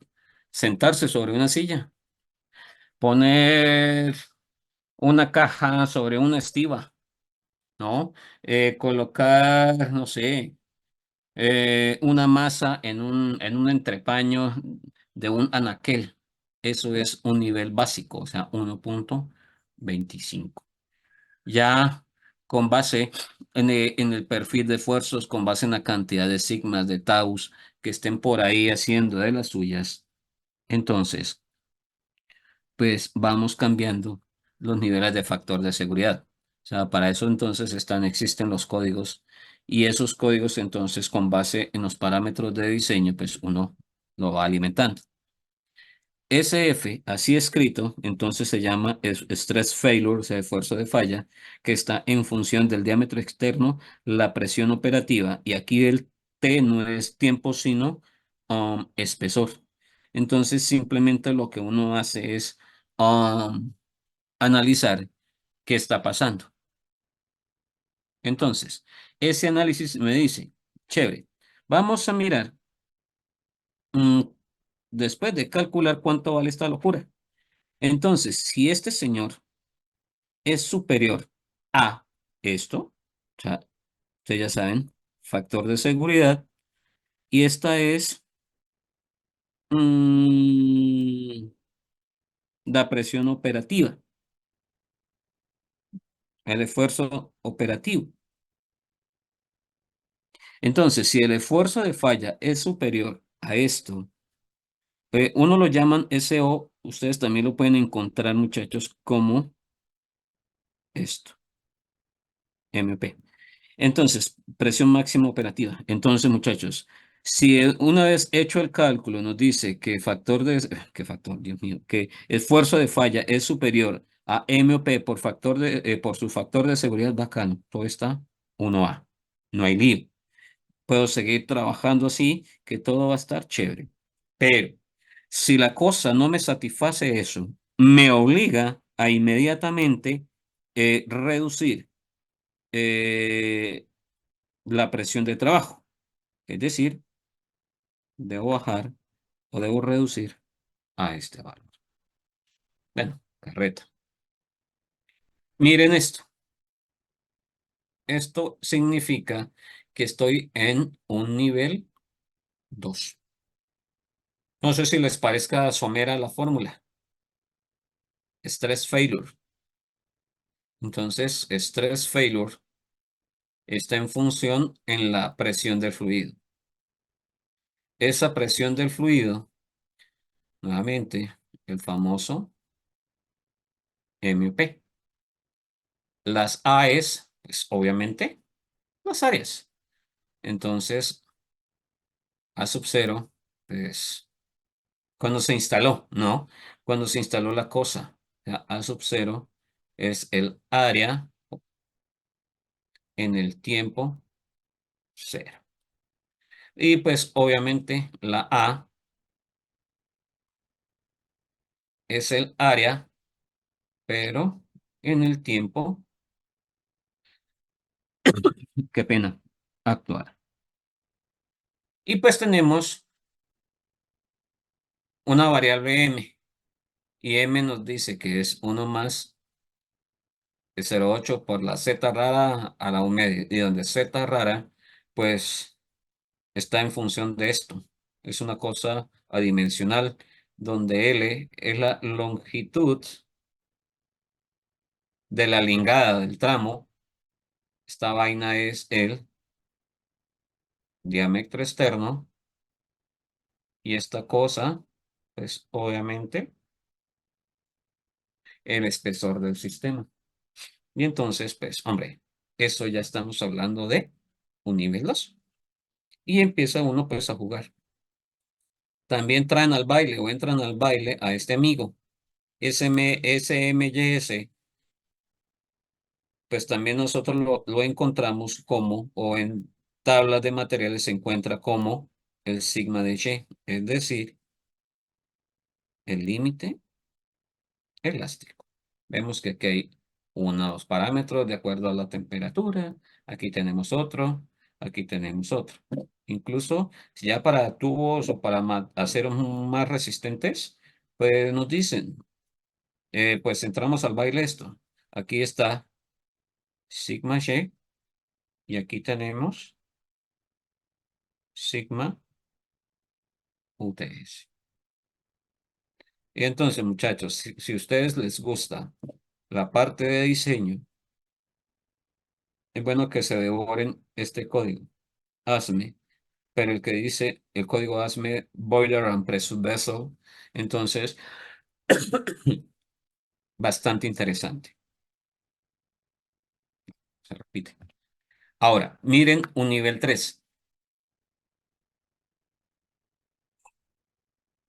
Sentarse sobre una silla. Poner una caja sobre una estiba, ¿no? Colocar, no sé, una masa en un entrepaño de un anaquel. Eso es un nivel básico, o sea, 1.25. Ya con base en el perfil de esfuerzos, con base en la cantidad de sigmas, de taus que estén por ahí haciendo de las suyas, entonces, pues vamos cambiando los niveles de factor de seguridad. O sea, para eso entonces existen los códigos y esos códigos entonces con base en los parámetros de diseño, pues uno lo va alimentando. SF, así escrito, entonces se llama stress failure, o sea, esfuerzo de falla, que está en función del diámetro externo, la presión operativa, y aquí el T no es tiempo, sino espesor. Entonces, simplemente lo que uno hace es analizar qué está pasando. Entonces, ese análisis me dice, chévere, vamos a mirar, mm, después de calcular cuánto vale esta locura. Entonces, si este señor es superior a esto, o sea, ustedes ya saben, factor de seguridad, y esta es mm, la presión operativa, el esfuerzo operativo. Entonces, si el esfuerzo de falla es superior a esto, uno lo llaman SO, ustedes también lo pueden encontrar, muchachos, como esto, MP. Entonces, presión máxima operativa. Entonces, muchachos, si una vez hecho el cálculo nos dice Dios mío, que esfuerzo de falla es superior a MOP por su factor de seguridad, bacano, todo está 1A. No hay lío. Puedo seguir trabajando así, que todo va a estar chévere. Pero si la cosa no me satisface eso, me obliga a inmediatamente reducir eh, la presión de trabajo. Es decir, debo bajar o debo reducir a este valor. Bueno, carreta. Miren esto. Esto significa que estoy en un nivel 2. No sé si les parezca somera la fórmula. Stress failure. Entonces, stress failure está en función en la presión del fluido. Esa presión del fluido, nuevamente, el famoso MP. Las AES, pues obviamente, las áreas. Entonces, A sub 0, pues, cuando se instaló, ¿no? Cuando se instaló la cosa. O sea, A sub 0 es el área en el tiempo 0. Y pues, obviamente, la A es el área, pero en el tiempo, qué pena, actual. Y pues tenemos una variable M. Y M nos dice que es 1 más de 0,8 por la Z rara a la U medio. Y donde Z rara, pues está en función de esto. Es una cosa adimensional donde L es la longitud de la lingada del tramo. Esta vaina es el diámetro externo y esta cosa, pues obviamente, el espesor del sistema. Y entonces, pues, hombre, eso ya estamos hablando de un nivel 2. Y empieza uno pues a jugar. También traen al baile o entran al baile a este amigo, SMYS, pues también nosotros lo encontramos como, o en tablas de materiales se encuentra como el sigma de Y, es decir, el límite elástico. Vemos que aquí hay unos parámetros de acuerdo a la temperatura, aquí tenemos otro, aquí tenemos otro. Incluso si ya para tubos o para hacer más resistentes, pues nos dicen, pues entramos al baile esto. Aquí está sigma Y y aquí tenemos sigma UTS. Y entonces, muchachos, si a ustedes les gusta la parte de diseño, es bueno que se devoren este código, ASME, pero el que dice el código ASME Boiler and Pressure Vessel, entonces, bastante interesante. Se repite. Ahora, miren un nivel 3.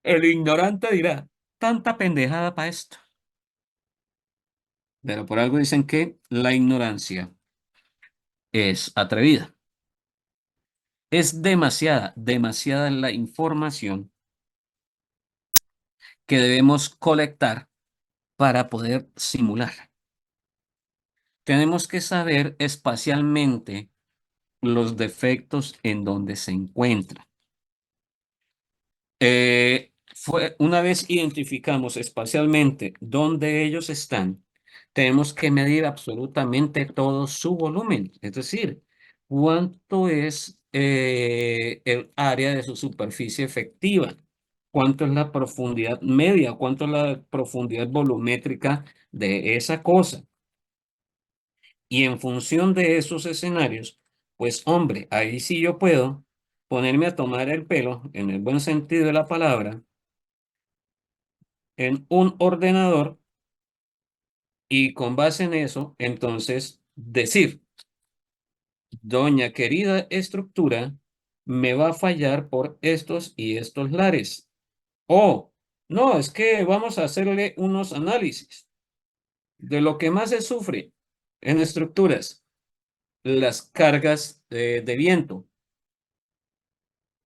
El ignorante dirá, tanta pendejada para esto. Pero por algo dicen que la ignorancia es atrevida. Es demasiada la información que debemos colectar para poder simular. Tenemos que saber espacialmente los defectos en donde se encuentran. Una vez identificamos espacialmente dónde ellos están, tenemos que medir absolutamente todo su volumen, es decir, cuánto es el área de su superficie efectiva, cuánto es la profundidad media, cuánto es la profundidad volumétrica de esa cosa. Y en función de esos escenarios, pues hombre, ahí sí yo puedo ponerme a tomar el pelo, en el buen sentido de la palabra, en un ordenador y con base en eso, entonces decir, doña querida estructura, me va a fallar por estos y estos lares. O, no, es que vamos a hacerle unos análisis de lo que más se sufre en estructuras, las cargas de viento.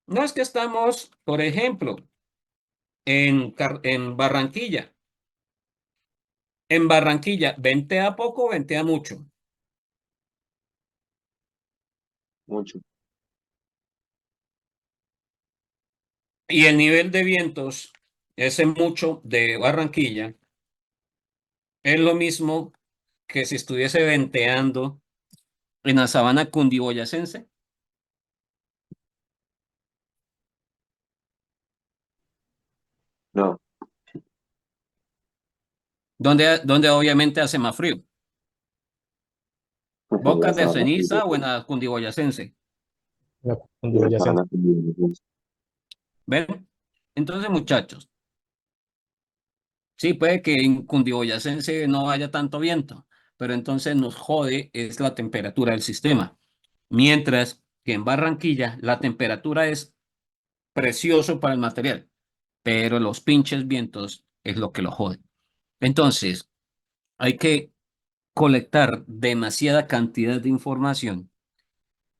No es que estamos, por ejemplo, en Barranquilla. En Barranquilla, ¿ventea poco o ventea mucho? Mucho. Y el nivel de vientos, ese mucho de Barranquilla, es lo mismo que si estuviese venteando en la sabana cundiboyacense, No, donde obviamente hace más frío. la Bocas de sabana Ceniza o en la cundiboyacense. La la cundiboyacense. sabana cundiboyacense. ¿Ven? Entonces, muchachos, sí, puede que en cundiboyacense no haya tanto viento, pero entonces nos jode es la temperatura del sistema. Mientras que en Barranquilla la temperatura es precioso para el material, pero los pinches vientos es lo que lo jode. Entonces, hay que colectar demasiada cantidad de información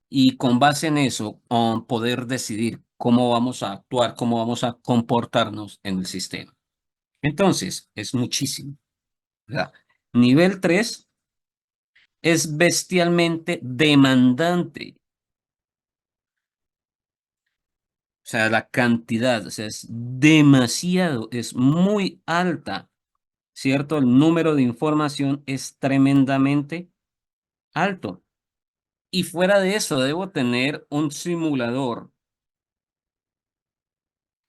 y con base en eso poder decidir cómo vamos a actuar, cómo vamos a comportarnos en el sistema. Entonces, es muchísimo, ¿verdad? Nivel 3 es bestialmente demandante. O sea, la cantidad, o sea, es demasiado, es muy alta, ¿cierto? El número de información es tremendamente alto. Y fuera de eso, debo tener un simulador,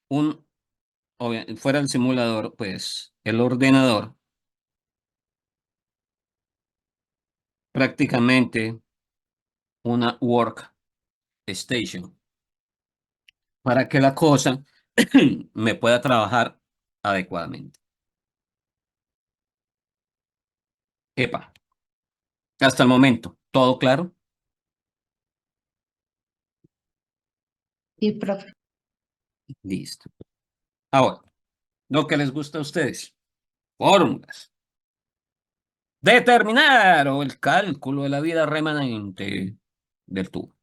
fuera del simulador, pues el ordenador, prácticamente una workstation, para que la cosa me pueda trabajar adecuadamente. Epa, hasta el momento. ¿Todo claro? Sí, profe. Listo. Ahora, lo que les gusta a ustedes. Fórmulas. Determinar o el cálculo de la vida remanente del tubo.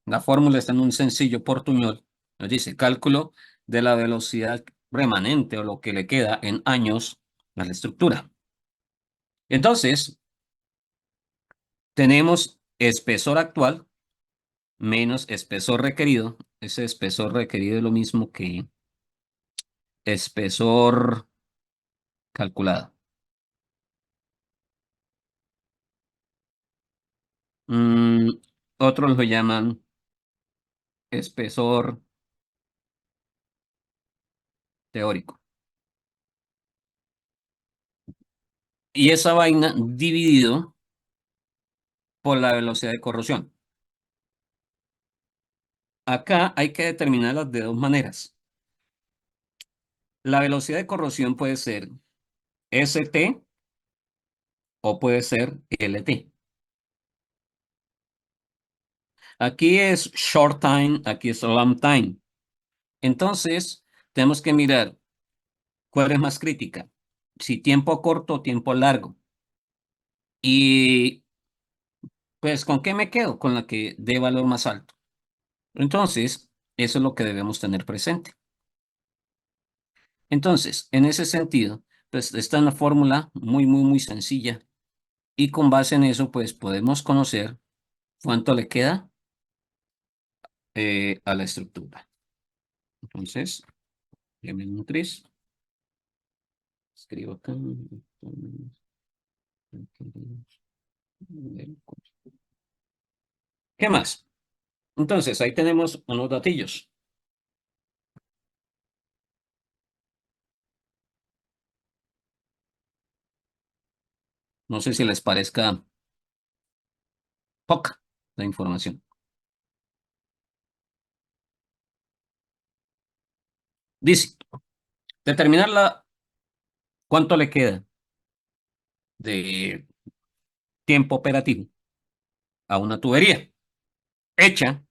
La fórmula está en un sencillo portuñol. Nos dice cálculo de la velocidad remanente o lo que le queda en años a la estructura. Entonces, tenemos espesor actual menos espesor requerido. Ese espesor requerido es lo mismo que espesor calculado. Mm, Otros lo llaman espesor teórico. Y esa vaina dividido por la velocidad de corrosión. Acá hay que determinarlas de dos maneras. La velocidad de corrosión puede ser ST o puede ser LT. Aquí es short time, aquí es long time. Entonces, tenemos que mirar cuál es más crítica, si tiempo corto o tiempo largo. Y pues, ¿con qué me quedo? Con la que dé valor más alto. Entonces, eso es lo que debemos tener presente. Entonces, en ese sentido, pues está una fórmula muy sencilla y con base en eso, pues podemos conocer cuánto le queda a la estructura. Entonces, motriz, escribo acá. ¿Qué más? Entonces, ahí tenemos unos datillos. No sé si les parezca poca la información. Dice, determinar cuánto le queda de tiempo operativo a una tubería hecha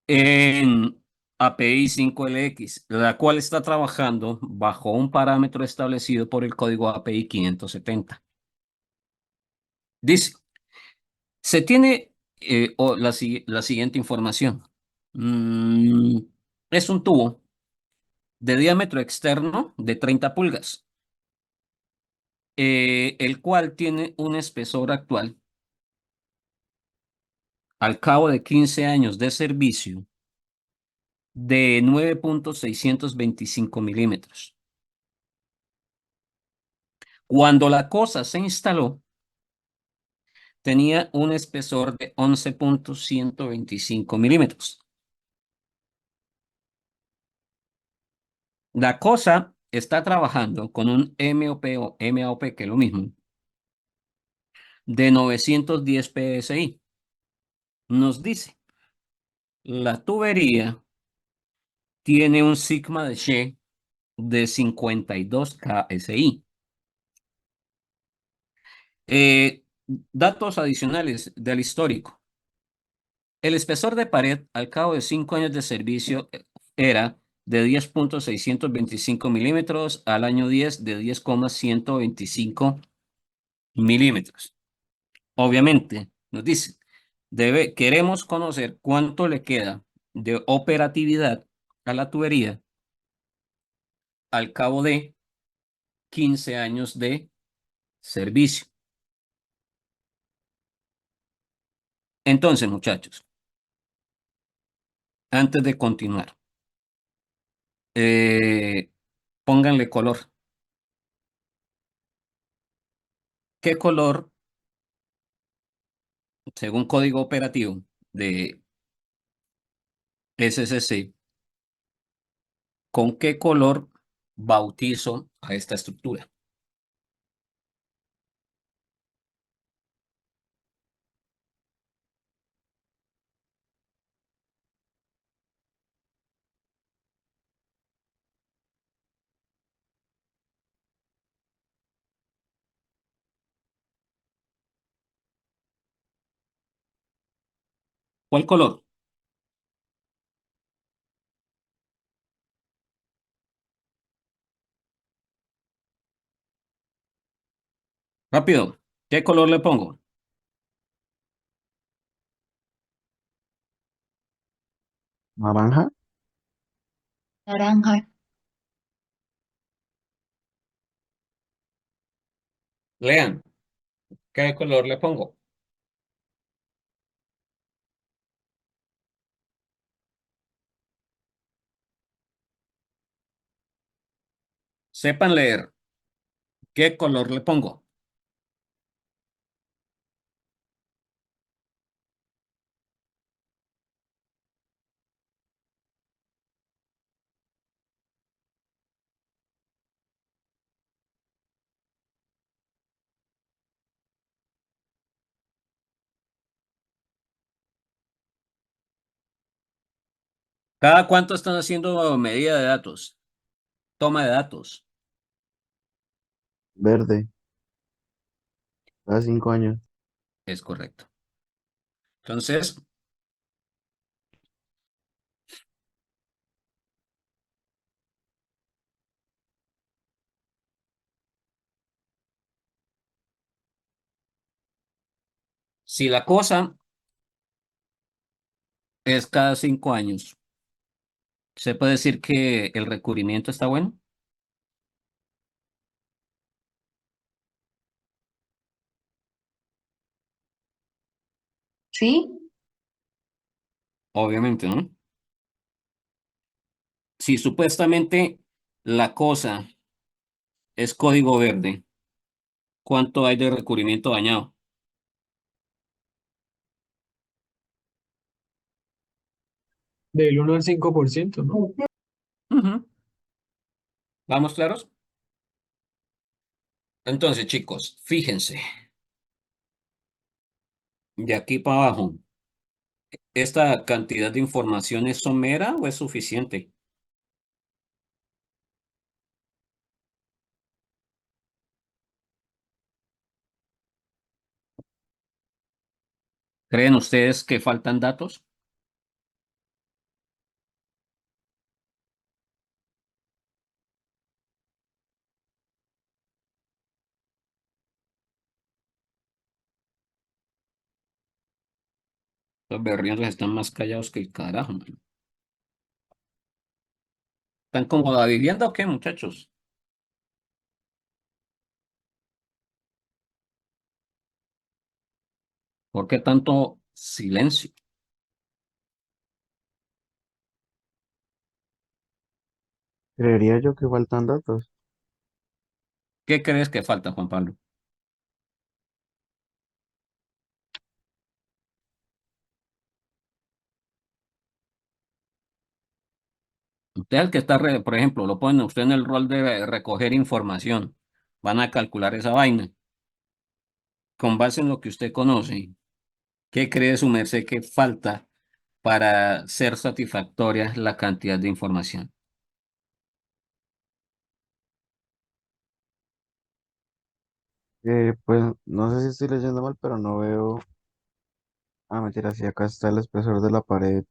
en API 5LX, la cual está trabajando bajo un parámetro establecido por el código API 570. Dice, se tiene la siguiente información. Mm, es un tubo de diámetro externo de 30 pulgas, el cual tiene un espesor actual al cabo de 15 años de servicio de 9,625 milímetros. Cuando la cosa se instaló, tenía un espesor de 11,125 milímetros. La cosa está trabajando con un MOP o MAOP, que es lo mismo, de 910 PSI. Nos dice, la tubería tiene un sigma de She de 52 KSI. Datos adicionales del histórico. El espesor de pared al cabo de 5 años de servicio era de 10,625 milímetros, al año 10 de 10,125 milímetros. Obviamente, nos dice, queremos conocer cuánto le queda de operatividad a la tubería al cabo de 15 años de servicio. Entonces, muchachos, antes de continuar, eh, pónganle color. ¿Qué color, según código operativo de SCC, con qué color bautizo a esta estructura? ¿Cuál color? Rápido. ¿Qué color le pongo? Naranja. Naranja. Lean. ¿Qué color le pongo? Sepan leer. ¿Qué color le pongo? ¿Cada cuánto están haciendo medida de datos? Toma de datos. Verde. Cada 5 años. Es correcto. Entonces, si la cosa es cada 5 años, ¿se puede decir que el recubrimiento está bueno? ¿Sí? Obviamente, ¿no? Si supuestamente la cosa es código verde, ¿cuánto hay de recubrimiento dañado? Del 1 al 5%, ¿no? Ujú. ¿Vamos claros? Entonces, chicos, fíjense, de aquí para abajo, ¿esta cantidad de información es somera o es suficiente? ¿Creen ustedes que faltan datos? Los berriones están más callados que el carajo, man. ¿Están como la vivienda o qué, muchachos? ¿Por qué tanto silencio? Creería yo que faltan datos. ¿Qué crees que falta, Juan Pablo? Usted es el que está, por ejemplo, lo pone usted en el rol de recoger información. Van a calcular esa vaina. Con base en lo que usted conoce, ¿qué cree su merced que falta para ser satisfactoria la cantidad de información? Pues no sé si estoy leyendo mal, pero no veo. Ah, mentira, sí, acá está el espesor de la pared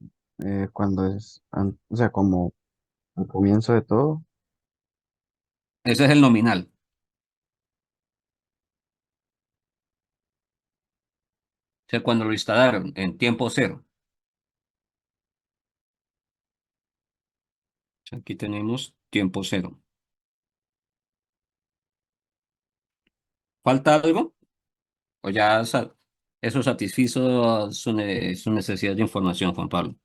cuando o sea, como al comienzo de todo. Ese es el nominal. O sea, cuando lo instalaron en tiempo cero. O sea, aquí tenemos tiempo cero. ¿Falta algo? ¿O ya eso satisfizo su necesidad de información, Juan Pablo?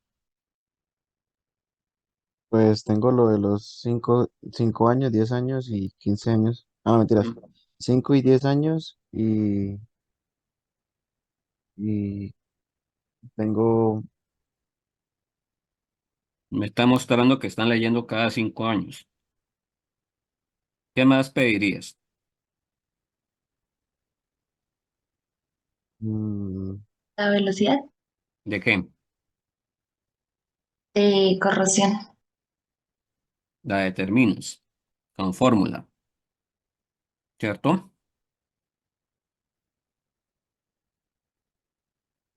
Pues tengo lo de los 5 años, 10 años y 15 años. Ah, mentiras. Mm. 5 y 10 años y tengo, Me está mostrando que están leyendo cada 5 años. ¿Qué más pedirías? mm, La velocidad ¿De qué? de corrosión. La determinas con fórmula, ¿cierto?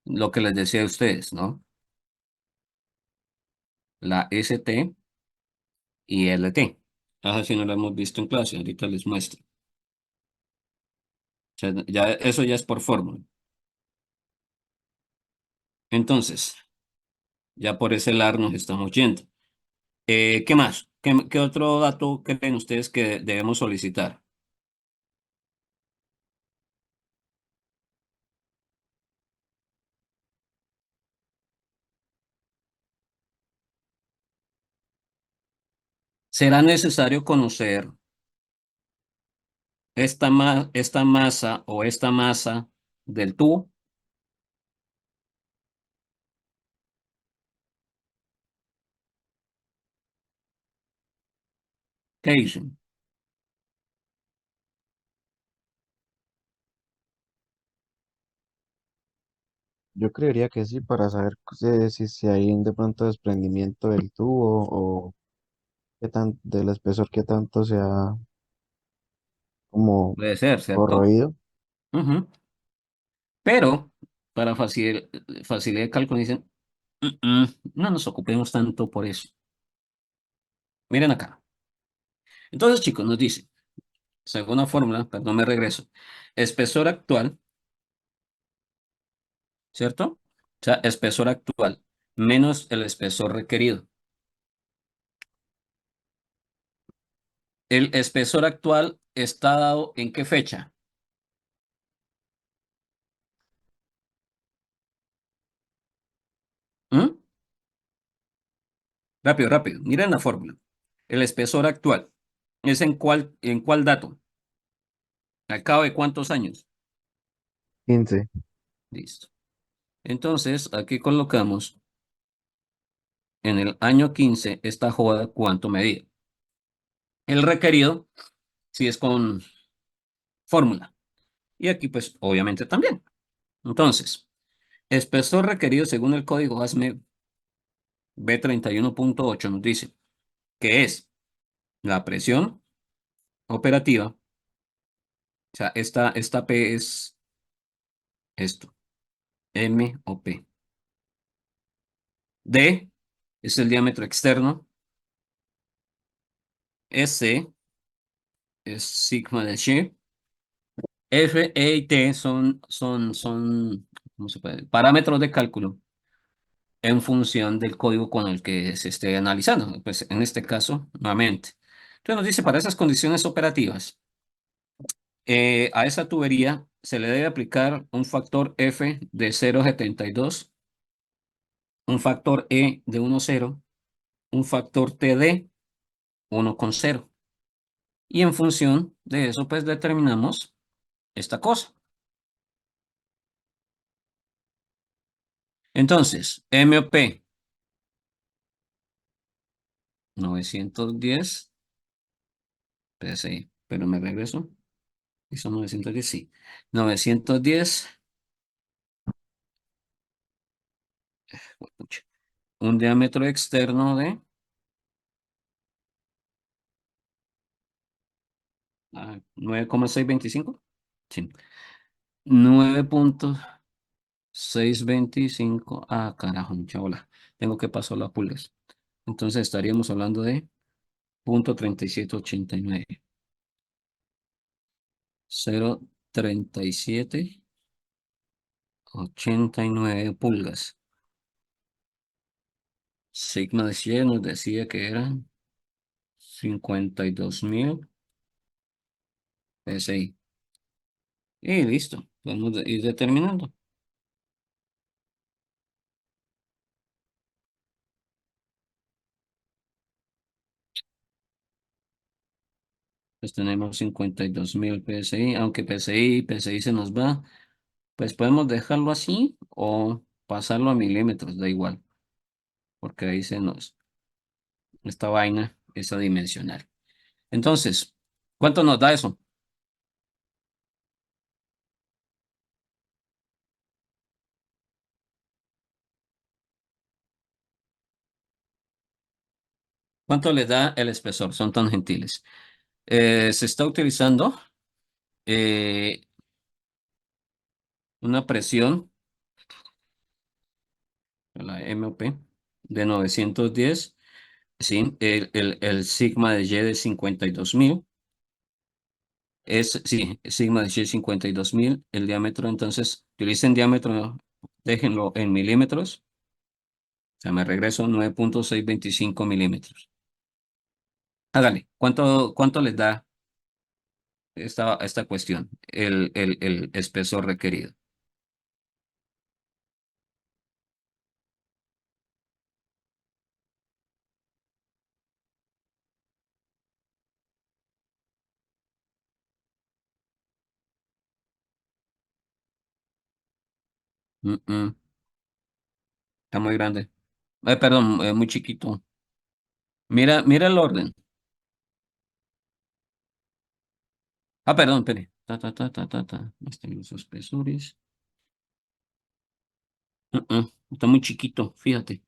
Lo que les decía a ustedes, ¿no? la ST y LT. Así no lo hemos visto en clase, ahorita les muestro. O sea, ya, eso ya es por fórmula. Entonces, ya por ese lado nos estamos yendo. ¿Qué más? ¿Qué otro dato creen ustedes que debemos solicitar? ¿Será necesario conocer esta masa o esta masa del tubo? ¿Qué dicen? Yo creería que sí, para saber si hay de pronto desprendimiento del tubo o qué tan, del espesor que tanto se ha como Puede ser, ¿cierto? corroído. Ujú. Pero para facilidad de cálculo dicen, no nos ocupemos tanto por eso. Miren acá. Entonces, chicos, nos dice, según la fórmula, perdón, me regreso, espesor actual, ¿cierto? O sea, espesor actual menos el espesor requerido. ¿El espesor actual está dado en qué fecha? ¿Mm? Rápido, rápido. Miren la fórmula. El espesor actual es en cuál dato? ¿Al cabo de cuántos años? 15. Listo. Entonces, aquí colocamos en el año 15 esta joda cuánto medía. El requerido, si es con fórmula. Y aquí, pues, obviamente también. Entonces, espesor requerido según el código ASME B31.8 nos dice que es la presión operativa. O sea, esta P es esto, M o P. D es el diámetro externo. S es sigma de Chi. F, E y T son, ¿cómo se puede? Parámetros de cálculo en función del código con el que se esté analizando. Pues en este caso, nuevamente. Entonces nos dice, para esas condiciones operativas, a esa tubería se le debe aplicar un factor F de 0,72, un factor E de 1,0, un factor T de 1,0. Y en función de eso, pues determinamos esta cosa. Entonces, MOP 910 PSI, pero me regreso. Y son 910, sí. 910, pucha, un diámetro externo de 9,625. Sí. 9,625. Ah, carajo, mucha bola. Tengo que pasarlo a pulgas. Entonces estaríamos hablando de 0,3789. 0,3789 pulgas. Sigma de 100 nos decía que eran 52.000 PSI. Y listo, podemos ir determinando. Pues tenemos 52.000 PSI, aunque PSI se nos va, pues podemos dejarlo así o pasarlo a milímetros, da igual, porque ahí esta vaina es adimensional. Entonces, ¿cuánto nos da eso? ¿Cuánto le da el espesor? Son tan gentiles. Se está utilizando eh, una presión, la MOP, de 910, ¿sí? El sigma de Y de 52.000. Sí, sigma de Y 52.000. El diámetro, entonces, utilicen diámetro, déjenlo en milímetros. O sea, me regreso 9.625 milímetros. Hágale, ¿cuánto les da esta cuestión? El espesor requerido. Mm, mm, está muy grande. Perdón, muy chiquito. Mira el orden. Perdón, espere. Están los espesores. Está muy chiquito, fíjate.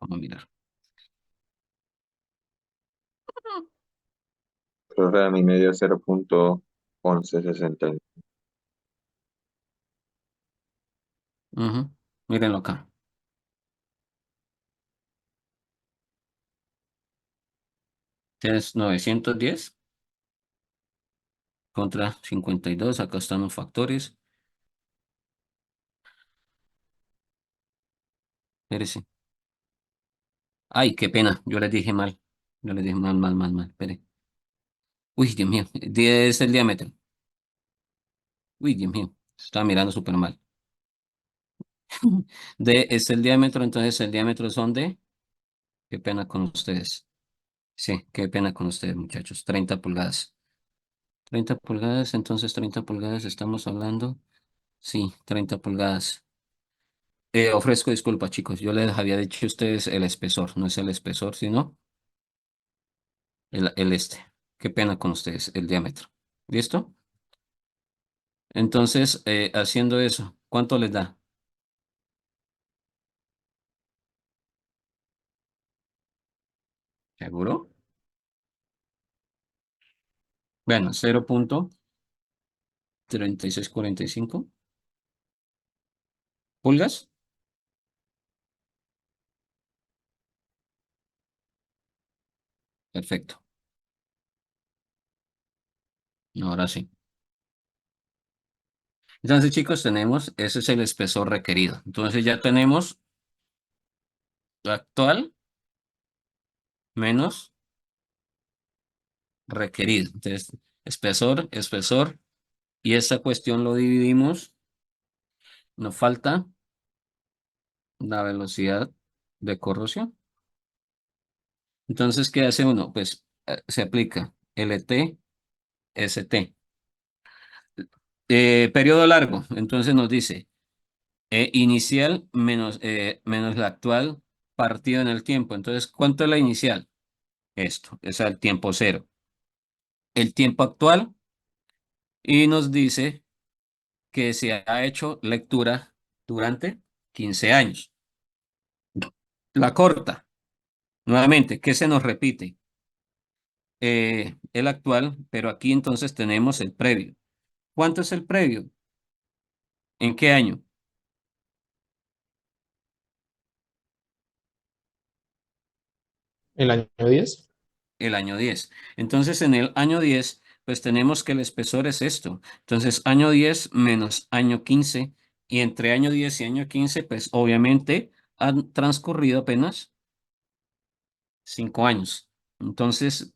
Vamos a mirar. Profe, a mí me dio 0.1160. Ujú. Mírenlo acá. Tienes 910 contra 52. Acá están los factores. Espérese. Ay, qué pena. Yo les dije mal. Yo les dije mal, mal, mal, mal. Espere. Uy, Dios mío. 10 es el diámetro. Uy, Dios mío. Estaba mirando súper mal. D es el diámetro, entonces el diámetro son de. Qué pena con ustedes. Sí, qué pena con ustedes, muchachos. 30 pulgadas. 30 pulgadas, entonces 30 pulgadas estamos hablando. Sí, 30 pulgadas. Ofrezco disculpas, chicos. Yo les había dicho a ustedes el espesor. No es el espesor, sino el este. Qué pena con ustedes, el diámetro. ¿Listo? Entonces, haciendo eso, ¿cuánto les da? ¿Seguro? Bueno, 0.3645 pulgas. Perfecto. Ahora sí. Entonces, chicos, ese es el espesor requerido. Entonces ya tenemos lo actual menos requerido. Entonces, espesor, espesor, y esta cuestión lo dividimos. Nos falta la velocidad de corrosión. Entonces, ¿qué hace uno? Pues se aplica LT, ST. Periodo largo. Entonces nos dice inicial menos la actual partido en el tiempo. Entonces, ¿cuánto es la inicial? Esto, es el tiempo cero. El tiempo actual y nos dice que se ha hecho lectura durante 15 años. La corta, nuevamente, ¿qué se nos repite? El actual, pero aquí entonces tenemos el previo. ¿Cuánto es el previo? ¿En qué año? El año 10. El año 10. Entonces, en el año 10, pues tenemos que el espesor es esto. Entonces, año 10 menos año 15. Y entre año 10 y año 15, pues obviamente han transcurrido apenas 5 años. Entonces,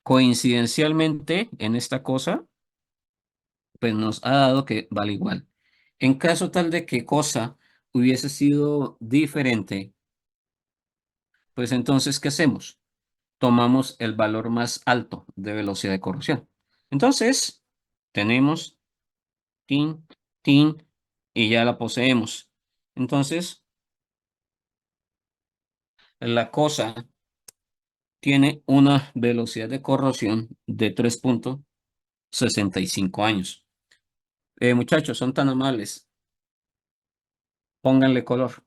coincidencialmente, en esta cosa, pues nos ha dado que vale igual. En caso tal de que cosa hubiese sido diferente, pues entonces, ¿qué hacemos? Tomamos el valor más alto de velocidad de corrosión. Entonces, tenemos tin, tin, y ya la poseemos. Entonces, La cosa tiene una velocidad de corrosión de 3,65 años. Muchachos, son tan amables. Pónganle color.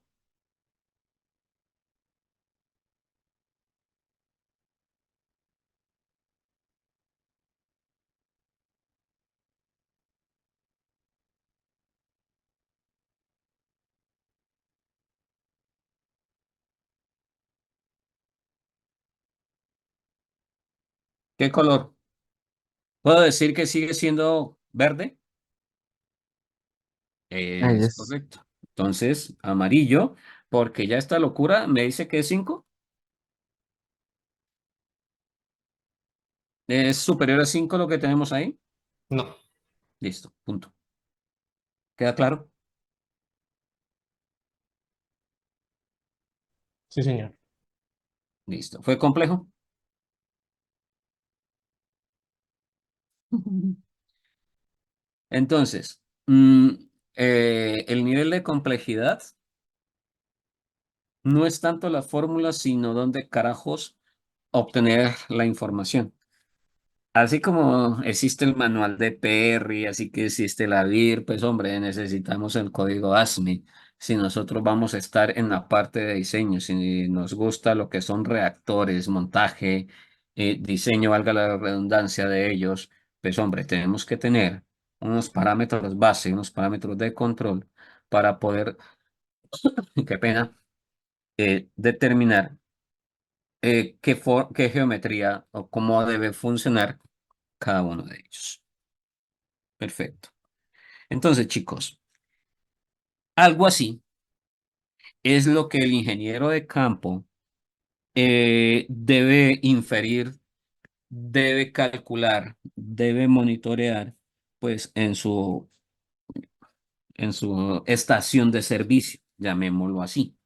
¿Qué color? ¿Puedo decir que sigue siendo verde? Ahí Es es. correcto. Entonces, amarillo, porque ya esta locura me dice que es 5. ¿Es superior a 5 lo que tenemos ahí? No. Listo, punto. ¿Queda claro? Sí, señor. Listo. ¿Fue complejo? Entonces, el nivel de complejidad no es tanto la fórmula, sino dónde carajos obtener la información. Así como existe el manual de Perry, así que existe la DIR, pues hombre, necesitamos el código ASME. Si nosotros vamos a estar en la parte de diseño, si nos gusta lo que son reactores, montaje, diseño, valga la redundancia de ellos, pues hombre, tenemos que tener unos parámetros base, unos parámetros de control para poder, qué pena, determinar qué geometría o cómo debe funcionar cada uno de ellos. Perfecto. Entonces, chicos, algo así es lo que el ingeniero de campo debe inferir, debe calcular, debe monitorear, pues en su estación de servicio, llamémoslo así.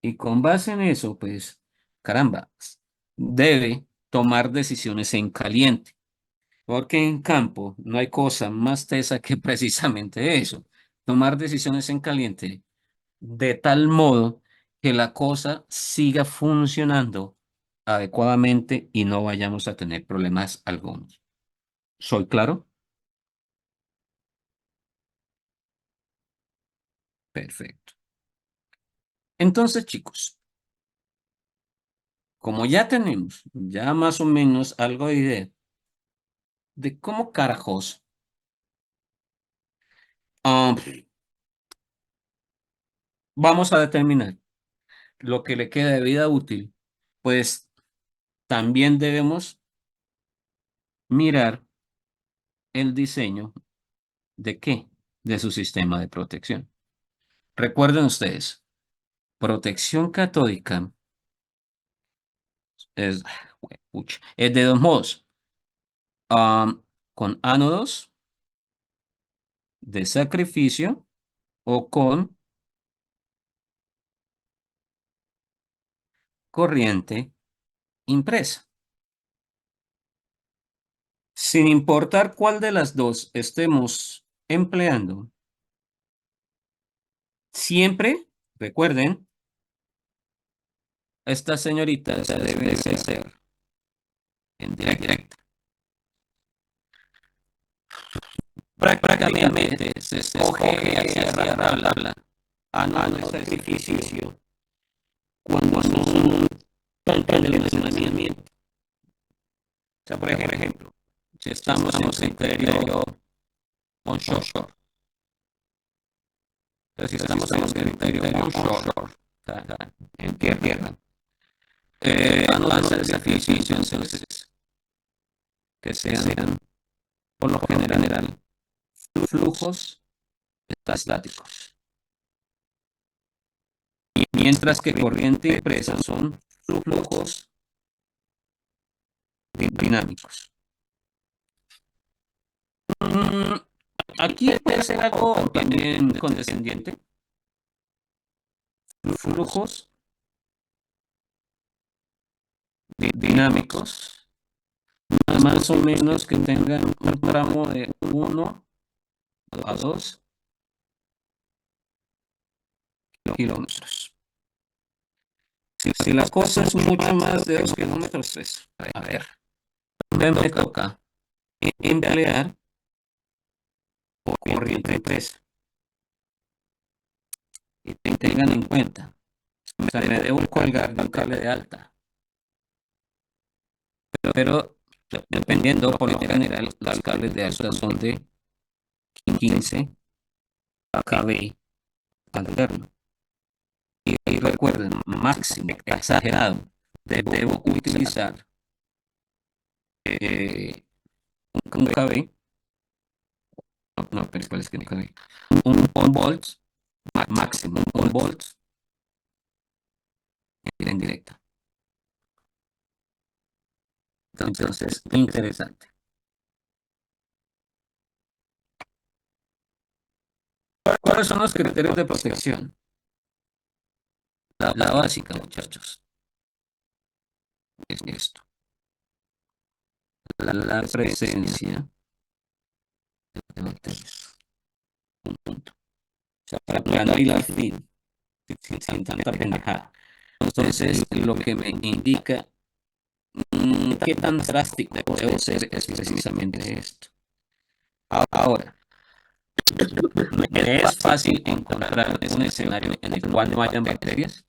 Y con base en eso, pues, caramba, debe tomar decisiones en caliente. Porque en campo no hay cosa más tesa que precisamente eso, tomar decisiones en caliente de tal modo que la cosa siga funcionando adecuadamente y no vayamos a tener problemas algunos. ¿Soy claro? Perfecto. Entonces, chicos, como ya tenemos ya más o menos algo de idea de cómo carajos ah, vamos a determinar lo que le queda de vida útil, pues también debemos mirar el diseño de qué, de su sistema de protección. Recuerden ustedes, protección catódica es, es de dos modos, am, con ánodos de sacrificio o con corriente impresa. Sin importar cuál de las dos estemos empleando, siempre, recuerden, esta señorita se debe ser en directa. Prácticamente se escoge hacia tabla ánodo de sacrificio cuando son parte del almacenamiento. O sea, por ejemplo, si estamos en criterio onshore, si estamos en criterio onshore, o sea, en tierra, ánodos de sacrificio, entonces, que sean, por lo general, flujos estáticos. Mientras que corriente impresa son flujos dinámicos. Aquí puede ser algo también condescendiente. Flujos dinámicos, más o menos que tengan un tramo de 1 a 2 kilómetros. Si la cosa es mucho más de 2 kilómetros, pues, a ver, me toca emplear corriente impresa. Y tengan en cuenta, o sea, me debo colgar de un cable de alta, pero dependiendo, por lo general, los cables de alta son de 15 kV alterno. Y recuerden, máximo, exagerado, debo utilizar eh, un kV, no, pero ¿cuál es que un kV? Un volt, máximo, un volt en directa. Entonces, interesante. ¿Cuáles son los criterios de protección? La básica, muchachos, es esto. La presencia de bacterias. Un punto. O sea, para no ir al fin, sin tanta pendejada. Entonces, lo que me indica qué tan drástico debo ser es precisamente esto. Ahora, me es fácil encontrar un escenario en el cual no hayan bacterias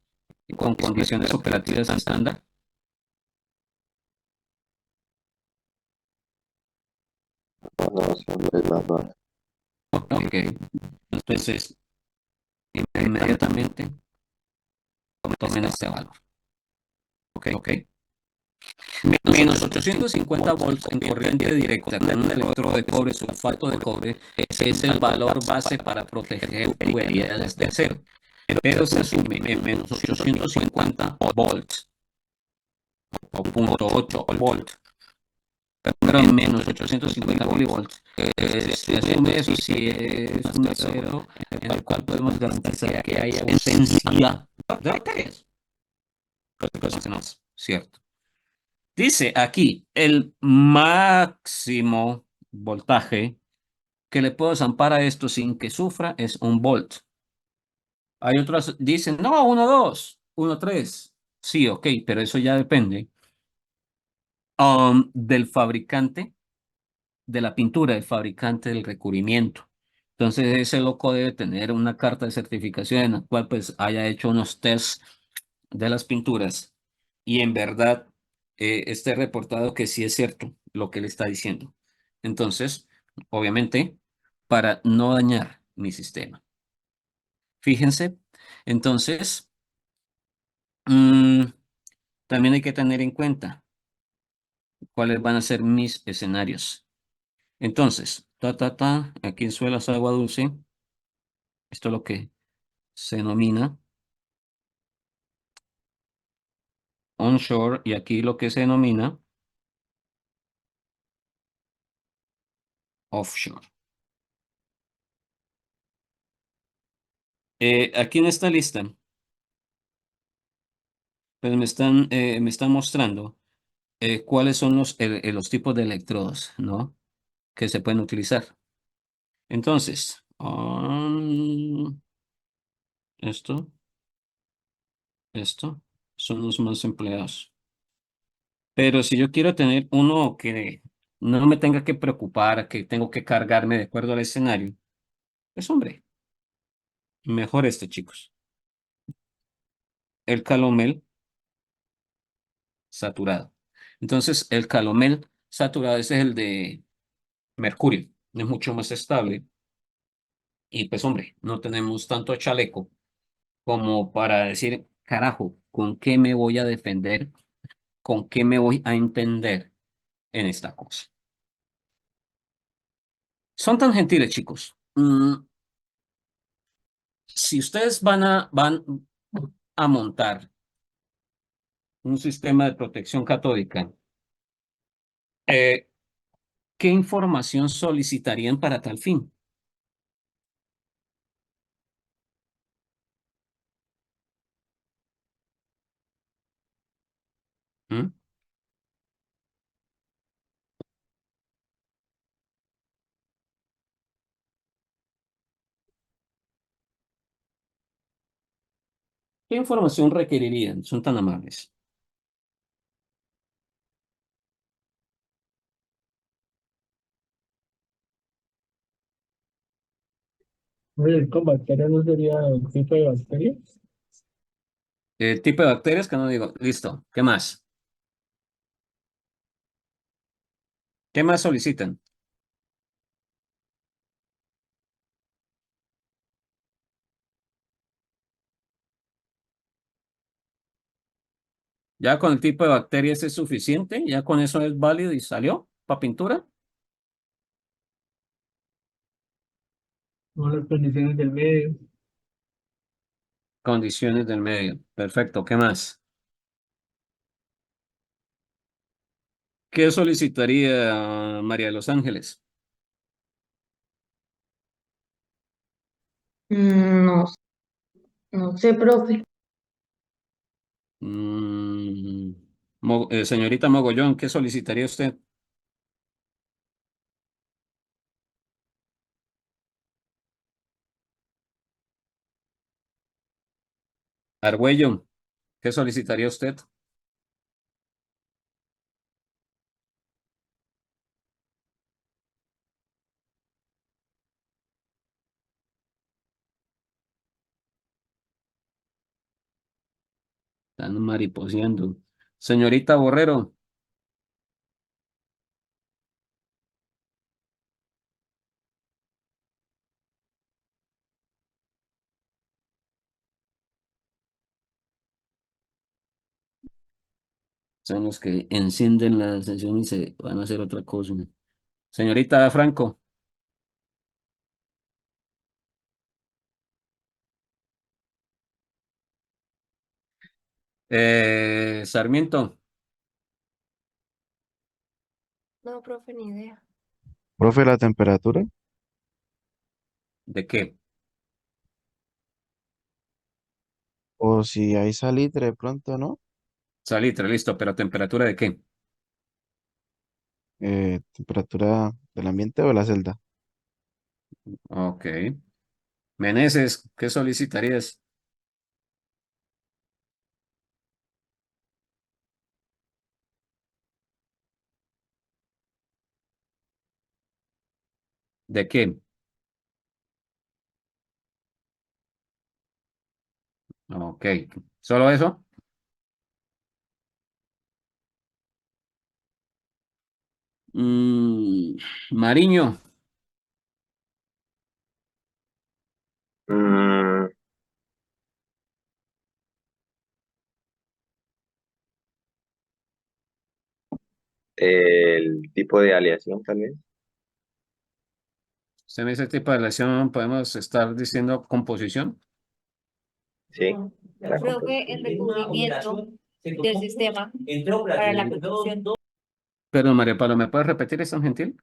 y con condiciones operativas estándar. No, siempre es más raro. Ok, entonces inmediatamente tomen este valor. Ok. Menos 850 volts en corriente directa con un electrodo de cobre, sulfato de cobre, es el valor base para proteger tuberías de acero. Pero se asume en menos 850 volts o 0.8 volt. Pero en menos 850 milivolts, se asume eso si es un acero en el cual podemos garantizar que hay ausencia de bacterias. Cosa que no es cierto. Dice aquí el máximo voltaje que le puedo zampar a esto sin que sufra es 1 volt. Hay otros dicen, no, 1,2, 1,3. Sí, ok, pero eso ya depende del fabricante de la pintura, del fabricante del recubrimiento. Entonces, ese loco debe tener una carta de certificación en la cual pues haya hecho unos tests de las pinturas y en verdad esté reportado que sí es cierto lo que le está diciendo. Entonces, obviamente, para no dañar mi sistema. Fíjense, entonces, mm, también hay que tener en cuenta cuáles van a ser mis escenarios. Entonces, aquí en suelas agua dulce, esto es lo que se denomina onshore y aquí lo que se denomina offshore. Aquí en esta lista, pues me están mostrando cuáles son los tipos de electrodos, ¿no? Que se pueden utilizar. Entonces, esto son los más empleados. Pero si yo quiero tener uno que no me tenga que preocupar, que tengo que cargarme de acuerdo al escenario, pues hombre, mejor este, chicos. El calomel saturado. Entonces, el calomel saturado ese es el de mercurio, es mucho más estable. Y pues, hombre, no tenemos tanto chaleco como para decir, carajo, ¿con qué me voy a defender? ¿Con qué me voy a entender en esta cosa? Son tan gentiles, chicos. Si ustedes van a montar un sistema de protección catódica, eh, ¿qué información solicitarían para tal fin? ¿Mm? ¿Qué información requerirían? Son tan amables. Oye, con bacterias no sería el tipo de bacteria. El tipo de bacterias que no digo. Listo. ¿Qué más? ¿Qué más solicitan? ¿Ya con el tipo de bacterias es suficiente? ¿Ya con eso es válido y salió para pintura? No las condiciones del medio. Condiciones del medio. Perfecto. ¿Qué más? ¿Qué solicitaría María de los Ángeles? No, no sé, profe. Mm, señorita Mogollón, ¿qué solicitaría usted? Argüello, ¿qué solicitaría usted? Están mariposeando. Señorita Borrero, son los que encienden la sesión y se van a hacer otra cosa. Señorita Franco, Sarmiento, No, profe, ni idea. Profe, la temperatura, ¿de qué? o si hay salitre de pronto, ¿no? Salitre, listo, pero ¿temperatura de qué? Temperatura del ambiente o de la celda. Ok. Meneses, ¿qué solicitarías? ¿De qué? Ok. ¿Solo eso? Mm, Mariño, Mm, el tipo de aleación también. ¿usted me dice tipo de relación? ¿Podemos estar diciendo composición? Sí, la Profe, el composición. recubrimiento del sistema para la producción. Pero María Pablo, ¿me puedes repetir eso, gentil?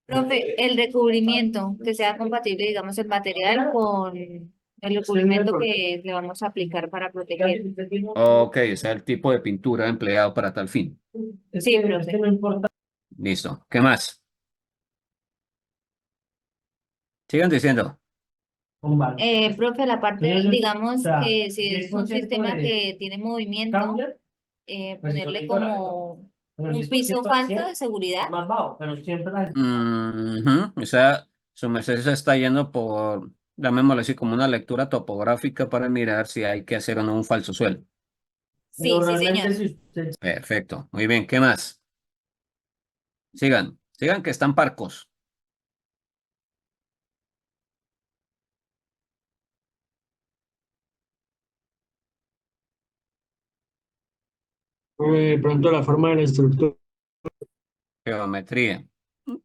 Profe, el recubrimiento que sea compatible, digamos, el material con el recubrimiento que le vamos a aplicar para proteger. Ok, o sea, el tipo de pintura empleado para tal fin. Sí, profe. Listo. ¿Qué más? Sigan diciendo. Profe, la parte, digamos que si es un sistema que tiene movimiento, ponerle como un piso falso de seguridad. O sea, su merced se está yendo por, llamémoslo así, como una lectura topográfica para mirar si hay que hacer o no un falso suelo. Sí, sí, señor. Perfecto. Muy bien. ¿Qué más? Sigan. Sigan que están parcos. De pronto la forma de la estructura. Geometría.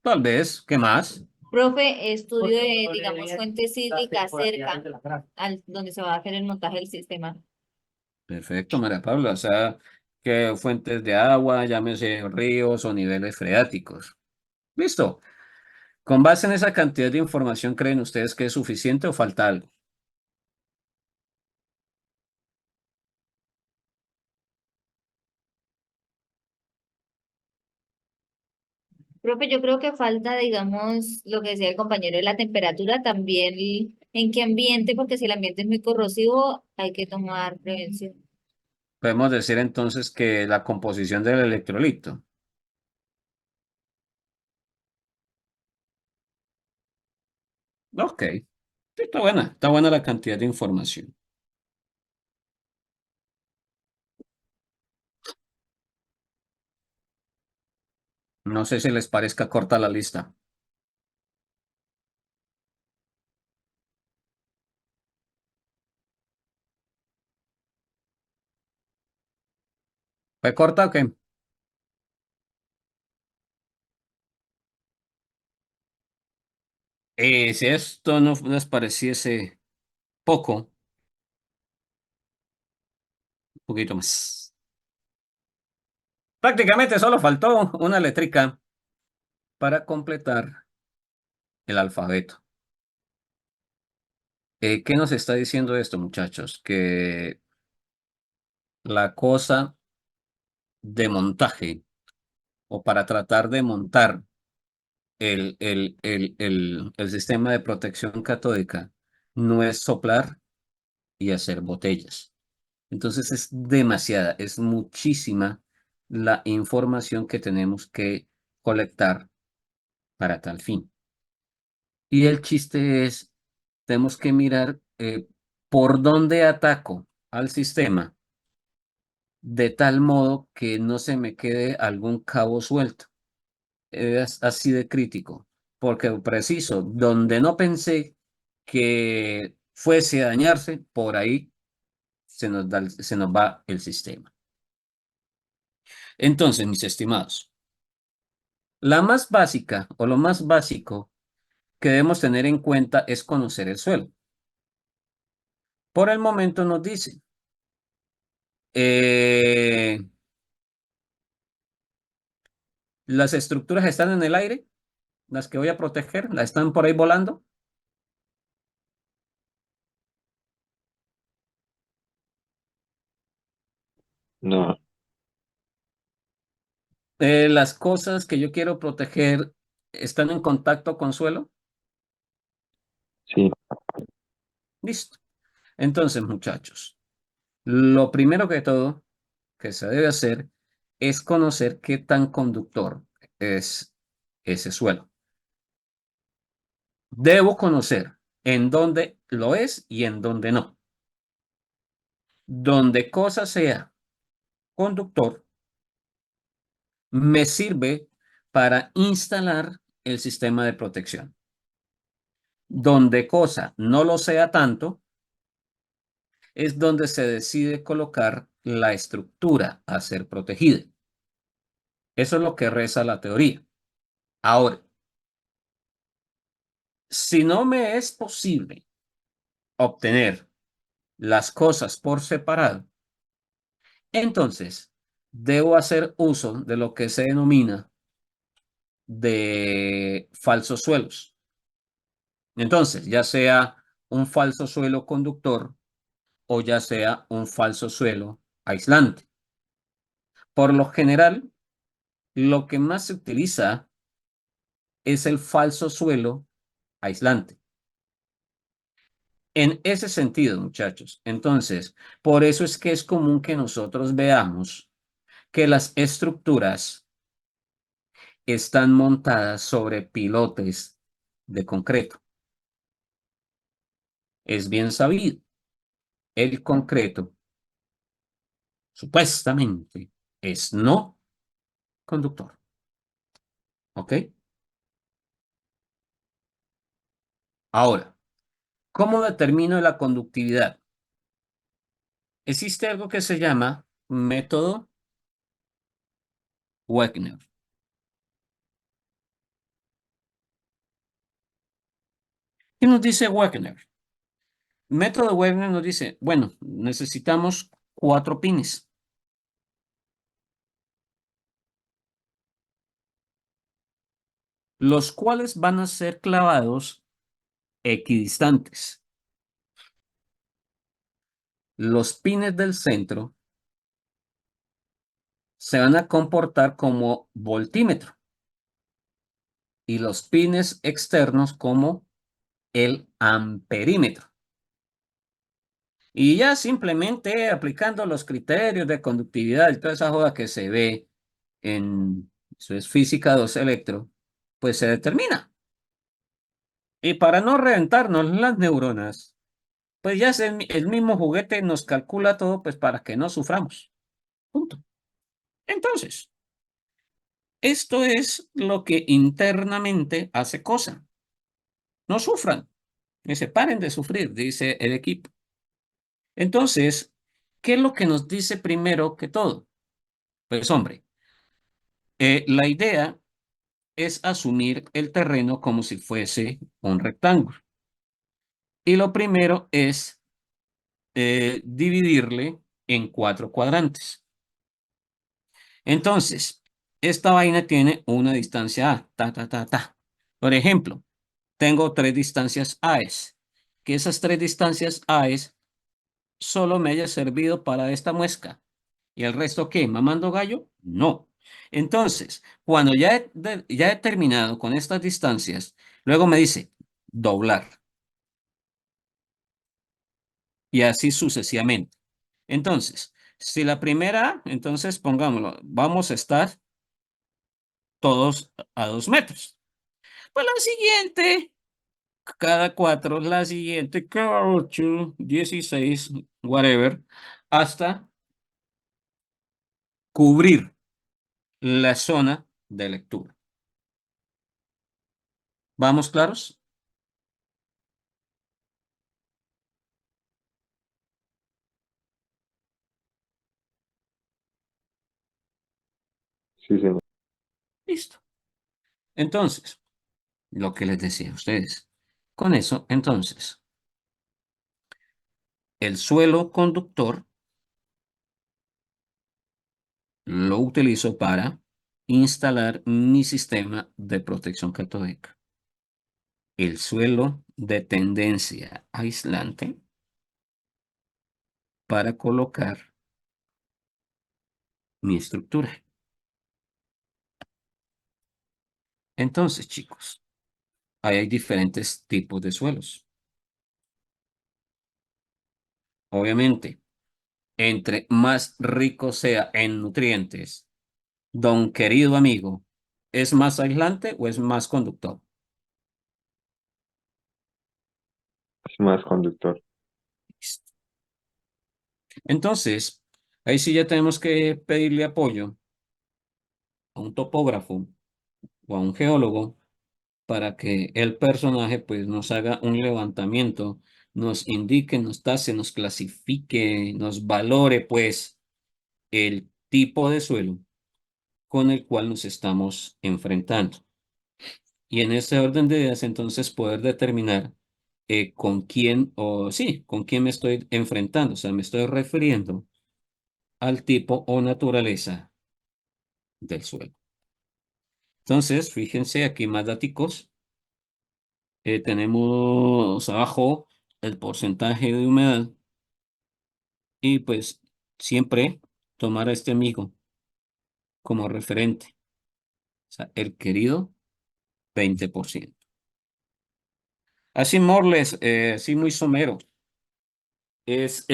Tal vez. ¿Qué más? Profe, estudio de, digamos, fuentes sísmicas cerca al donde se va a hacer el montaje del sistema. Perfecto, María Paula. O sea, que fuentes de agua, llámese ríos o niveles freáticos. Listo. Con base en esa cantidad de información, ¿creen ustedes que es suficiente o falta algo? Profe, yo creo que falta, digamos, lo que decía el compañero de la temperatura, también en qué ambiente, porque si el ambiente es muy corrosivo, hay que tomar prevención. Podemos decir entonces que la composición del electrolito. Ok, sí, está buena la cantidad de información. No sé si les parezca corta la lista. ¿Fue corta o qué? Si esto no les pareciese poco, un poquito más. Prácticamente solo faltó una letrica para completar el alfabeto. ¿Qué nos está diciendo esto, muchachos? Que la cosa de montaje o para tratar de montar el sistema de protección catódica no es soplar y hacer botellas. Entonces es demasiada, es muchísima la información que tenemos que colectar para tal fin. Y el chiste es, tenemos que mirar por dónde ataco al sistema de tal modo que no se me quede algún cabo suelto. Es así de crítico, porque preciso, donde no pensé que fuese a dañarse, por ahí se nos va el sistema. Entonces, mis estimados, la más básica o lo más básico que debemos tener en cuenta es conocer el suelo. Por el momento nos dice, eh, las estructuras están en el aire, las que voy a proteger, las están por ahí volando. No, Las cosas que yo quiero proteger están en contacto con suelo. sí, Listo. Entonces, muchachos, lo primero que todo que se debe hacer es conocer qué tan conductor es ese suelo. Debo conocer en dónde lo es y en dónde no. Donde cosa sea conductor, me sirve para instalar el sistema de protección. Donde cosa no lo sea tanto, es donde se decide colocar la estructura a ser protegida. Eso es lo que reza la teoría. Ahora, si no me es posible obtener las cosas por separado, entonces debo hacer uso de lo que se denomina de falsos suelos. Entonces, ya sea un falso suelo conductor o ya sea un falso suelo aislante. Por lo general, lo que más se utiliza es el falso suelo aislante. En ese sentido, muchachos, entonces, por eso es que es común que nosotros veamos que las estructuras están montadas sobre pilotes de concreto. Es bien sabido, el concreto supuestamente es no conductor. ¿Ok? Ahora, ¿cómo determino la conductividad? Existe algo que se llama método Wegner. ¿Qué nos dice Wegner? Método Wegner nos dice, bueno, necesitamos 4 pines. Los cuales van a ser clavados equidistantes. Los pines del centro se van a comportar como voltímetro y los pines externos como el amperímetro. Y ya simplemente aplicando los criterios de conductividad y toda esa joda que se ve en, eso es física 2 electro, pues se determina. Y para no reventarnos las neuronas, pues ya el mismo juguete nos calcula todo, pues para que no suframos. Punto. Entonces, esto es lo que internamente hace cosa. No sufran, que se paren de sufrir, dice el equipo. Entonces, ¿qué es lo que nos dice primero que todo? Pues hombre, la idea es asumir el terreno como si fuese un rectángulo. Y lo primero es dividirle en 4 cuadrantes. Entonces, esta vaina tiene una distancia A, ta. Por ejemplo, tengo 3 distancias A's, que esas 3 distancias A's solo me haya servido para esta muesca. ¿Y el resto qué? ¿Mamando gallo? No. Entonces, cuando ya he terminado con estas distancias, luego me dice doblar y así sucesivamente. Entonces, si la primera, entonces pongámoslo, vamos a estar todos a 2 metros. Pues la siguiente, cada 4, la siguiente, cada 8, 16, whatever, hasta cubrir la zona de lectura. ¿Vamos claros? Sí, señor. Listo. Entonces, lo que les decía a ustedes. Con eso, entonces, el suelo conductor lo utilizo para instalar mi sistema de protección catódica. El suelo de tendencia aislante para colocar mi estructura. Entonces, chicos, ahí hay diferentes tipos de suelos. Obviamente, entre más rico sea en nutrientes, don querido amigo, ¿es más aislante o es más conductor? Es más conductor. Entonces, ahí sí ya tenemos que pedirle apoyo a un topógrafo o a un geólogo para que el personaje pues nos haga un levantamiento, nos indique, nos tase, nos clasifique, nos valore pues el tipo de suelo con el cual nos estamos enfrentando. Y en ese orden de ideas, entonces poder determinar con quién, o sí, con quién me estoy enfrentando. O sea, me estoy refiriendo al tipo o naturaleza del suelo. Entonces, fíjense aquí más daticos. Tenemos abajo el porcentaje de humedad y pues siempre tomar a este amigo como referente. O sea, el querido 20%. Así Morles, así muy somero, es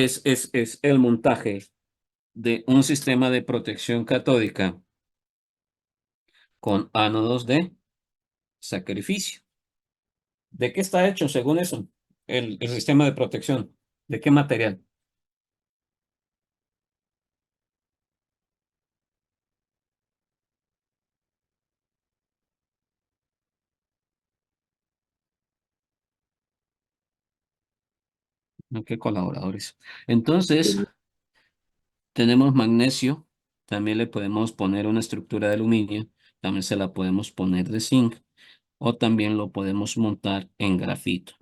el montaje de un sistema de protección catódica con ánodos de sacrificio. ¿De qué está hecho según eso? El sistema de protección. ¿De qué material? ¿De qué colaboradores? Entonces, tenemos magnesio. También le podemos poner una estructura de aluminio. También se la podemos poner de zinc. O también lo podemos montar en grafito.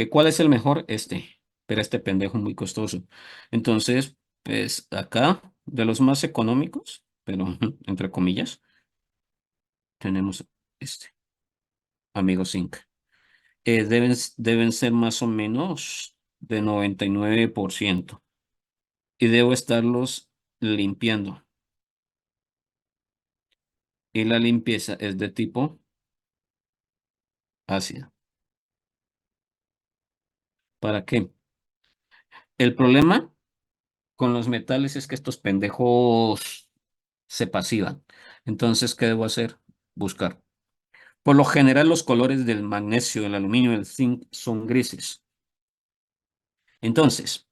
¿Cuál es el mejor? Este. Pero este pendejo es muy costoso. Entonces, pues acá, de los más económicos, pero entre comillas, tenemos este, amigo zinc. Deben ser más o menos de 99% y debo estarlos limpiando. Y la limpieza es de tipo ácida. ¿Para qué? El problema con los metales es que estos pendejos se pasivan. Entonces, ¿qué debo hacer? Buscar. Por lo general, los colores del magnesio, el aluminio, el zinc son grises. Entonces,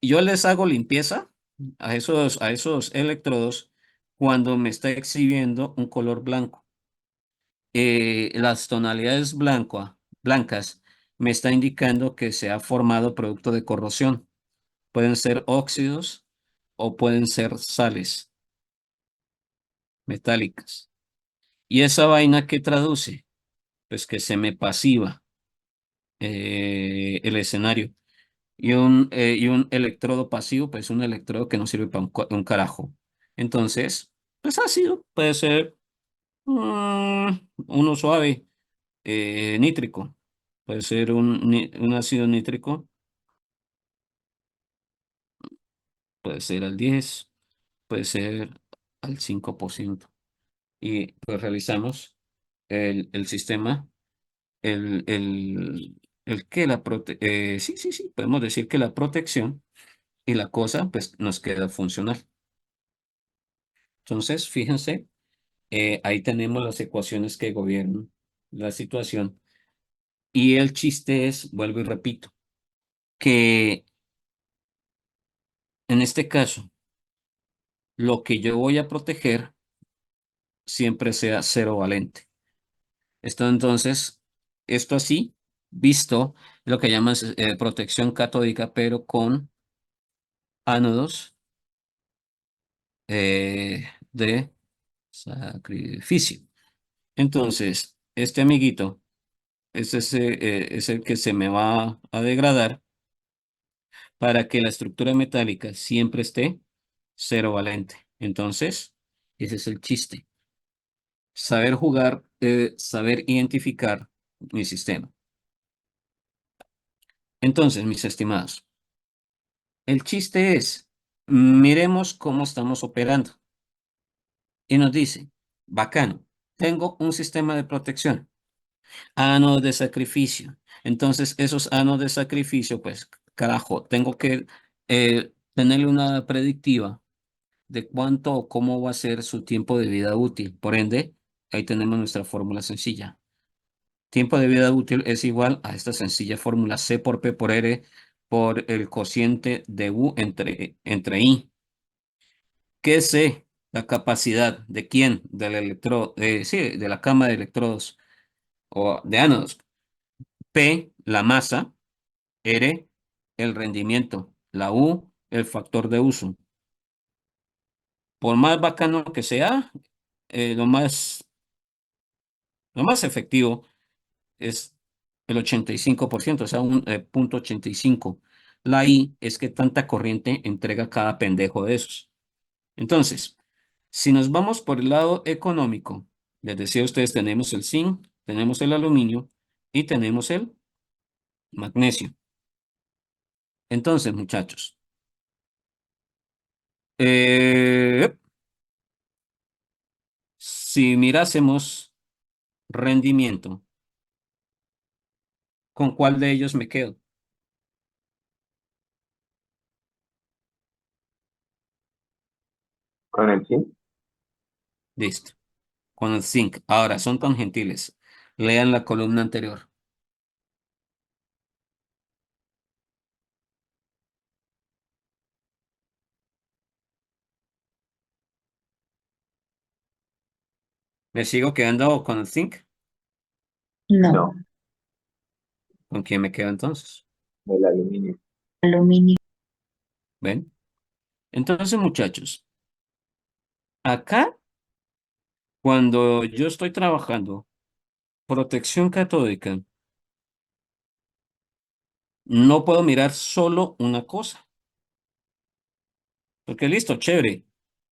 yo les hago limpieza a esos electrodos cuando me está exhibiendo un color blanco. Las tonalidades blancas me está indicando que se ha formado producto de corrosión. Pueden ser óxidos o pueden ser sales metálicas. ¿Y esa vaina qué traduce? Pues que se me pasiva el escenario. Y un electrodo pasivo, pues un electrodo que no sirve para un carajo. Entonces, pues ácido, puede ser uno suave, nítrico. Puede ser un ácido nítrico, puede ser al 10, puede ser al 5%. Y pues realizamos el sistema, el que sí, podemos decir que la protección y la cosa pues nos queda funcional. Entonces, fíjense, ahí tenemos las ecuaciones que gobiernan la situación. Y el chiste es, vuelvo y repito, que en este caso, lo que yo voy a proteger siempre sea cero valente. Esto así, visto, lo que llaman protección catódica, pero con ánodos de sacrificio. Entonces, este amiguito es el que se me va a degradar para que la estructura metálica siempre esté cero valente. Entonces, ese es el chiste. Saber jugar, saber identificar mi sistema. Entonces, mis estimados, el chiste es, miremos cómo estamos operando. Y nos dice, bacano, tengo un sistema de protección, ánodos de sacrificio. Entonces, esos ánodos de sacrificio, pues, carajo, tengo que tenerle una predictiva de cuánto o cómo va a ser su tiempo de vida útil. Por ende, ahí tenemos nuestra fórmula sencilla. Tiempo de vida útil es igual a esta sencilla fórmula C por P por R por el cociente de U entre I. ¿Qué es C? La capacidad de quién? Del electrodo, sí, de la cama de electrodos o de ánodos. P, la masa. R, el rendimiento. La U, el factor de uso. Por más bacano que sea, lo más efectivo es el 85%, o sea, un punto 85. La I es que tanta corriente entrega cada pendejo de esos. Entonces, si nos vamos por el lado económico, les decía a ustedes, tenemos el zinc, tenemos el aluminio y tenemos el magnesio. Entonces, muchachos, si mirásemos rendimiento, ¿con cuál de ellos me quedo? ¿Con el zinc? Listo, con el zinc. Ahora, son tan gentiles. Lean la columna anterior. ¿Me sigo quedando con el zinc? No, No, ¿Con quién me quedo entonces? el aluminio. aluminio. ¿Ven? Entonces, muchachos, acá, cuando yo estoy trabajando protección catódica, no puedo mirar solo una cosa. Porque listo, chévere.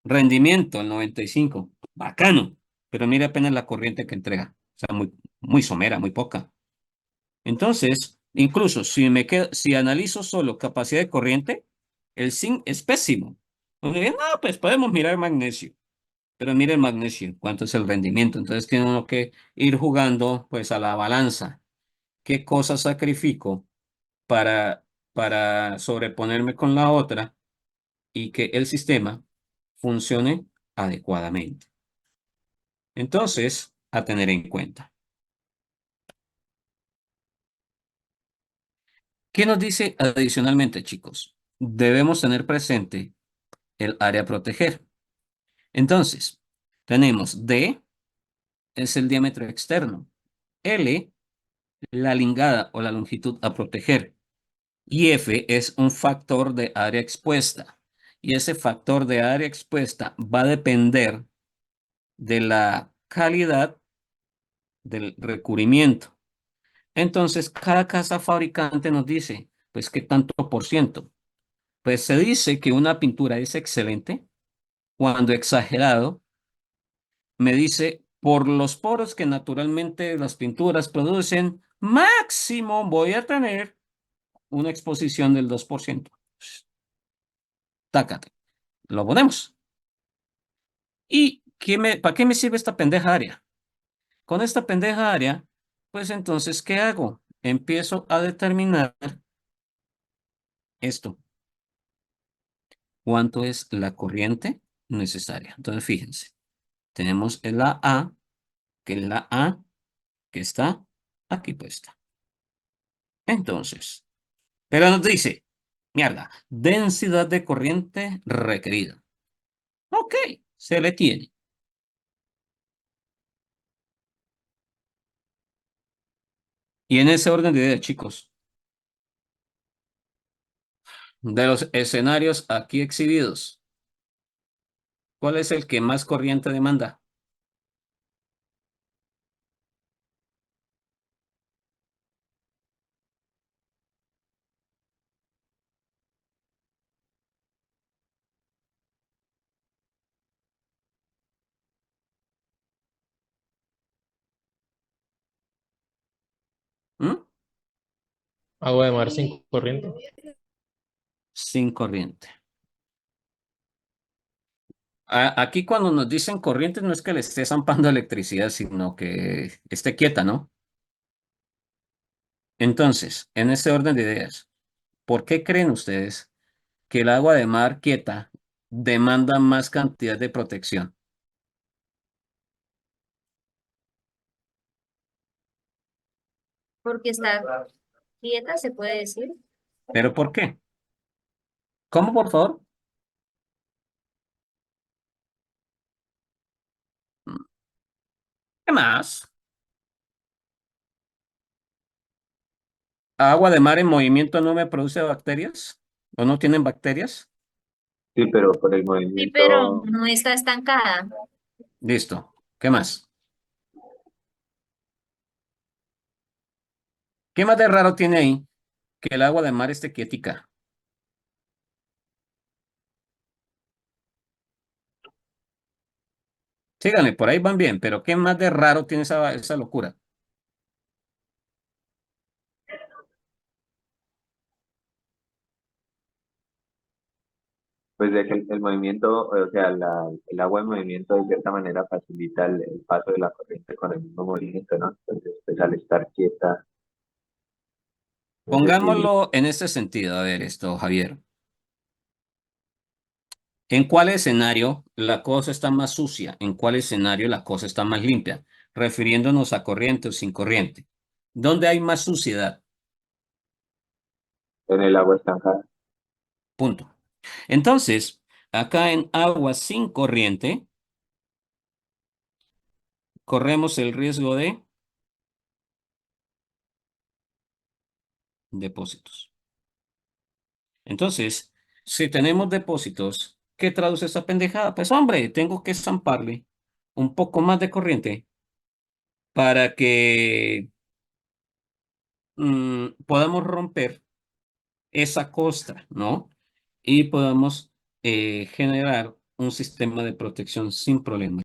Rendimiento, el 95. Bacano. Pero mira apenas la corriente que entrega. O sea, muy somera, muy poca. Entonces, incluso si analizo solo capacidad de corriente, el zinc es pésimo. Pues, no, pues podemos mirar magnesio. Pero mire el magnesio, cuánto es el rendimiento. Entonces tiene uno que ir jugando pues a la balanza. ¿Qué cosa sacrifico para sobreponerme con la otra y que el sistema funcione adecuadamente? Entonces, a tener en cuenta. ¿Qué nos dice adicionalmente, chicos? Debemos tener presente el área a proteger. Entonces, tenemos D es el diámetro externo, L la lingada o la longitud a proteger y F es un factor de área expuesta. Y ese factor de área expuesta va a depender de la calidad del recubrimiento. Entonces, cada casa fabricante nos dice, pues, ¿qué tanto por ciento? Pues se dice que una pintura es excelente cuando exagerado me dice, por los poros que naturalmente las pinturas producen, máximo voy a tener una exposición del 2%. Tácate, lo ponemos. ¿Y para qué me sirve esta pendeja área? Con esta pendeja área, pues entonces, ¿qué hago? Empiezo a determinar esto. ¿Cuánto es la corriente necesaria? Entonces, fíjense, tenemos la A, que es la A que está aquí puesta. Entonces, pero nos dice, mierda, densidad de corriente requerida. Ok, se le tiene. Y en ese orden de ideas, chicos, de los escenarios aquí exhibidos, ¿cuál es el que más corriente demanda? ¿Mm? Agua de mar sin corriente. Sin corriente. Aquí cuando nos dicen corriente no es que le esté zampando electricidad, sino que esté quieta, ¿no? Entonces, en este orden de ideas, ¿por qué creen ustedes que el agua de mar quieta demanda más cantidad de protección? Porque está quieta, se puede decir. ¿Pero por qué? ¿Cómo, por favor? ¿Qué más? ¿Agua de mar en movimiento no me produce bacterias? ¿O no tienen bacterias? Sí, pero por el Sí, pero movimiento, no está estancada. Listo. ¿Qué más? ¿Qué más de raro tiene ahí que el agua de mar esté quietica? Síganle, por ahí van bien, pero ¿qué más de raro tiene esa locura? pues de que el movimiento, o sea, el agua en movimiento de cierta manera facilita el paso de la corriente con el mismo movimiento, ¿no? Entonces, pues al estar quieta, no sé si, Pongámoslo en este sentido. A ver esto, Javier. ¿En cuál escenario la cosa está más sucia? ¿En cuál escenario la cosa está más limpia? Refiriéndonos a corriente o sin corriente. ¿Dónde hay más suciedad? en el agua estancada. Punto. Entonces, acá en agua sin corriente, corremos el riesgo de depósitos. Entonces, si tenemos depósitos, ¿qué traduce esa pendejada? Pues hombre, tengo que zamparle un poco más de corriente para que podamos romper esa costra, ¿no? Y podamos generar un sistema de protección sin problema.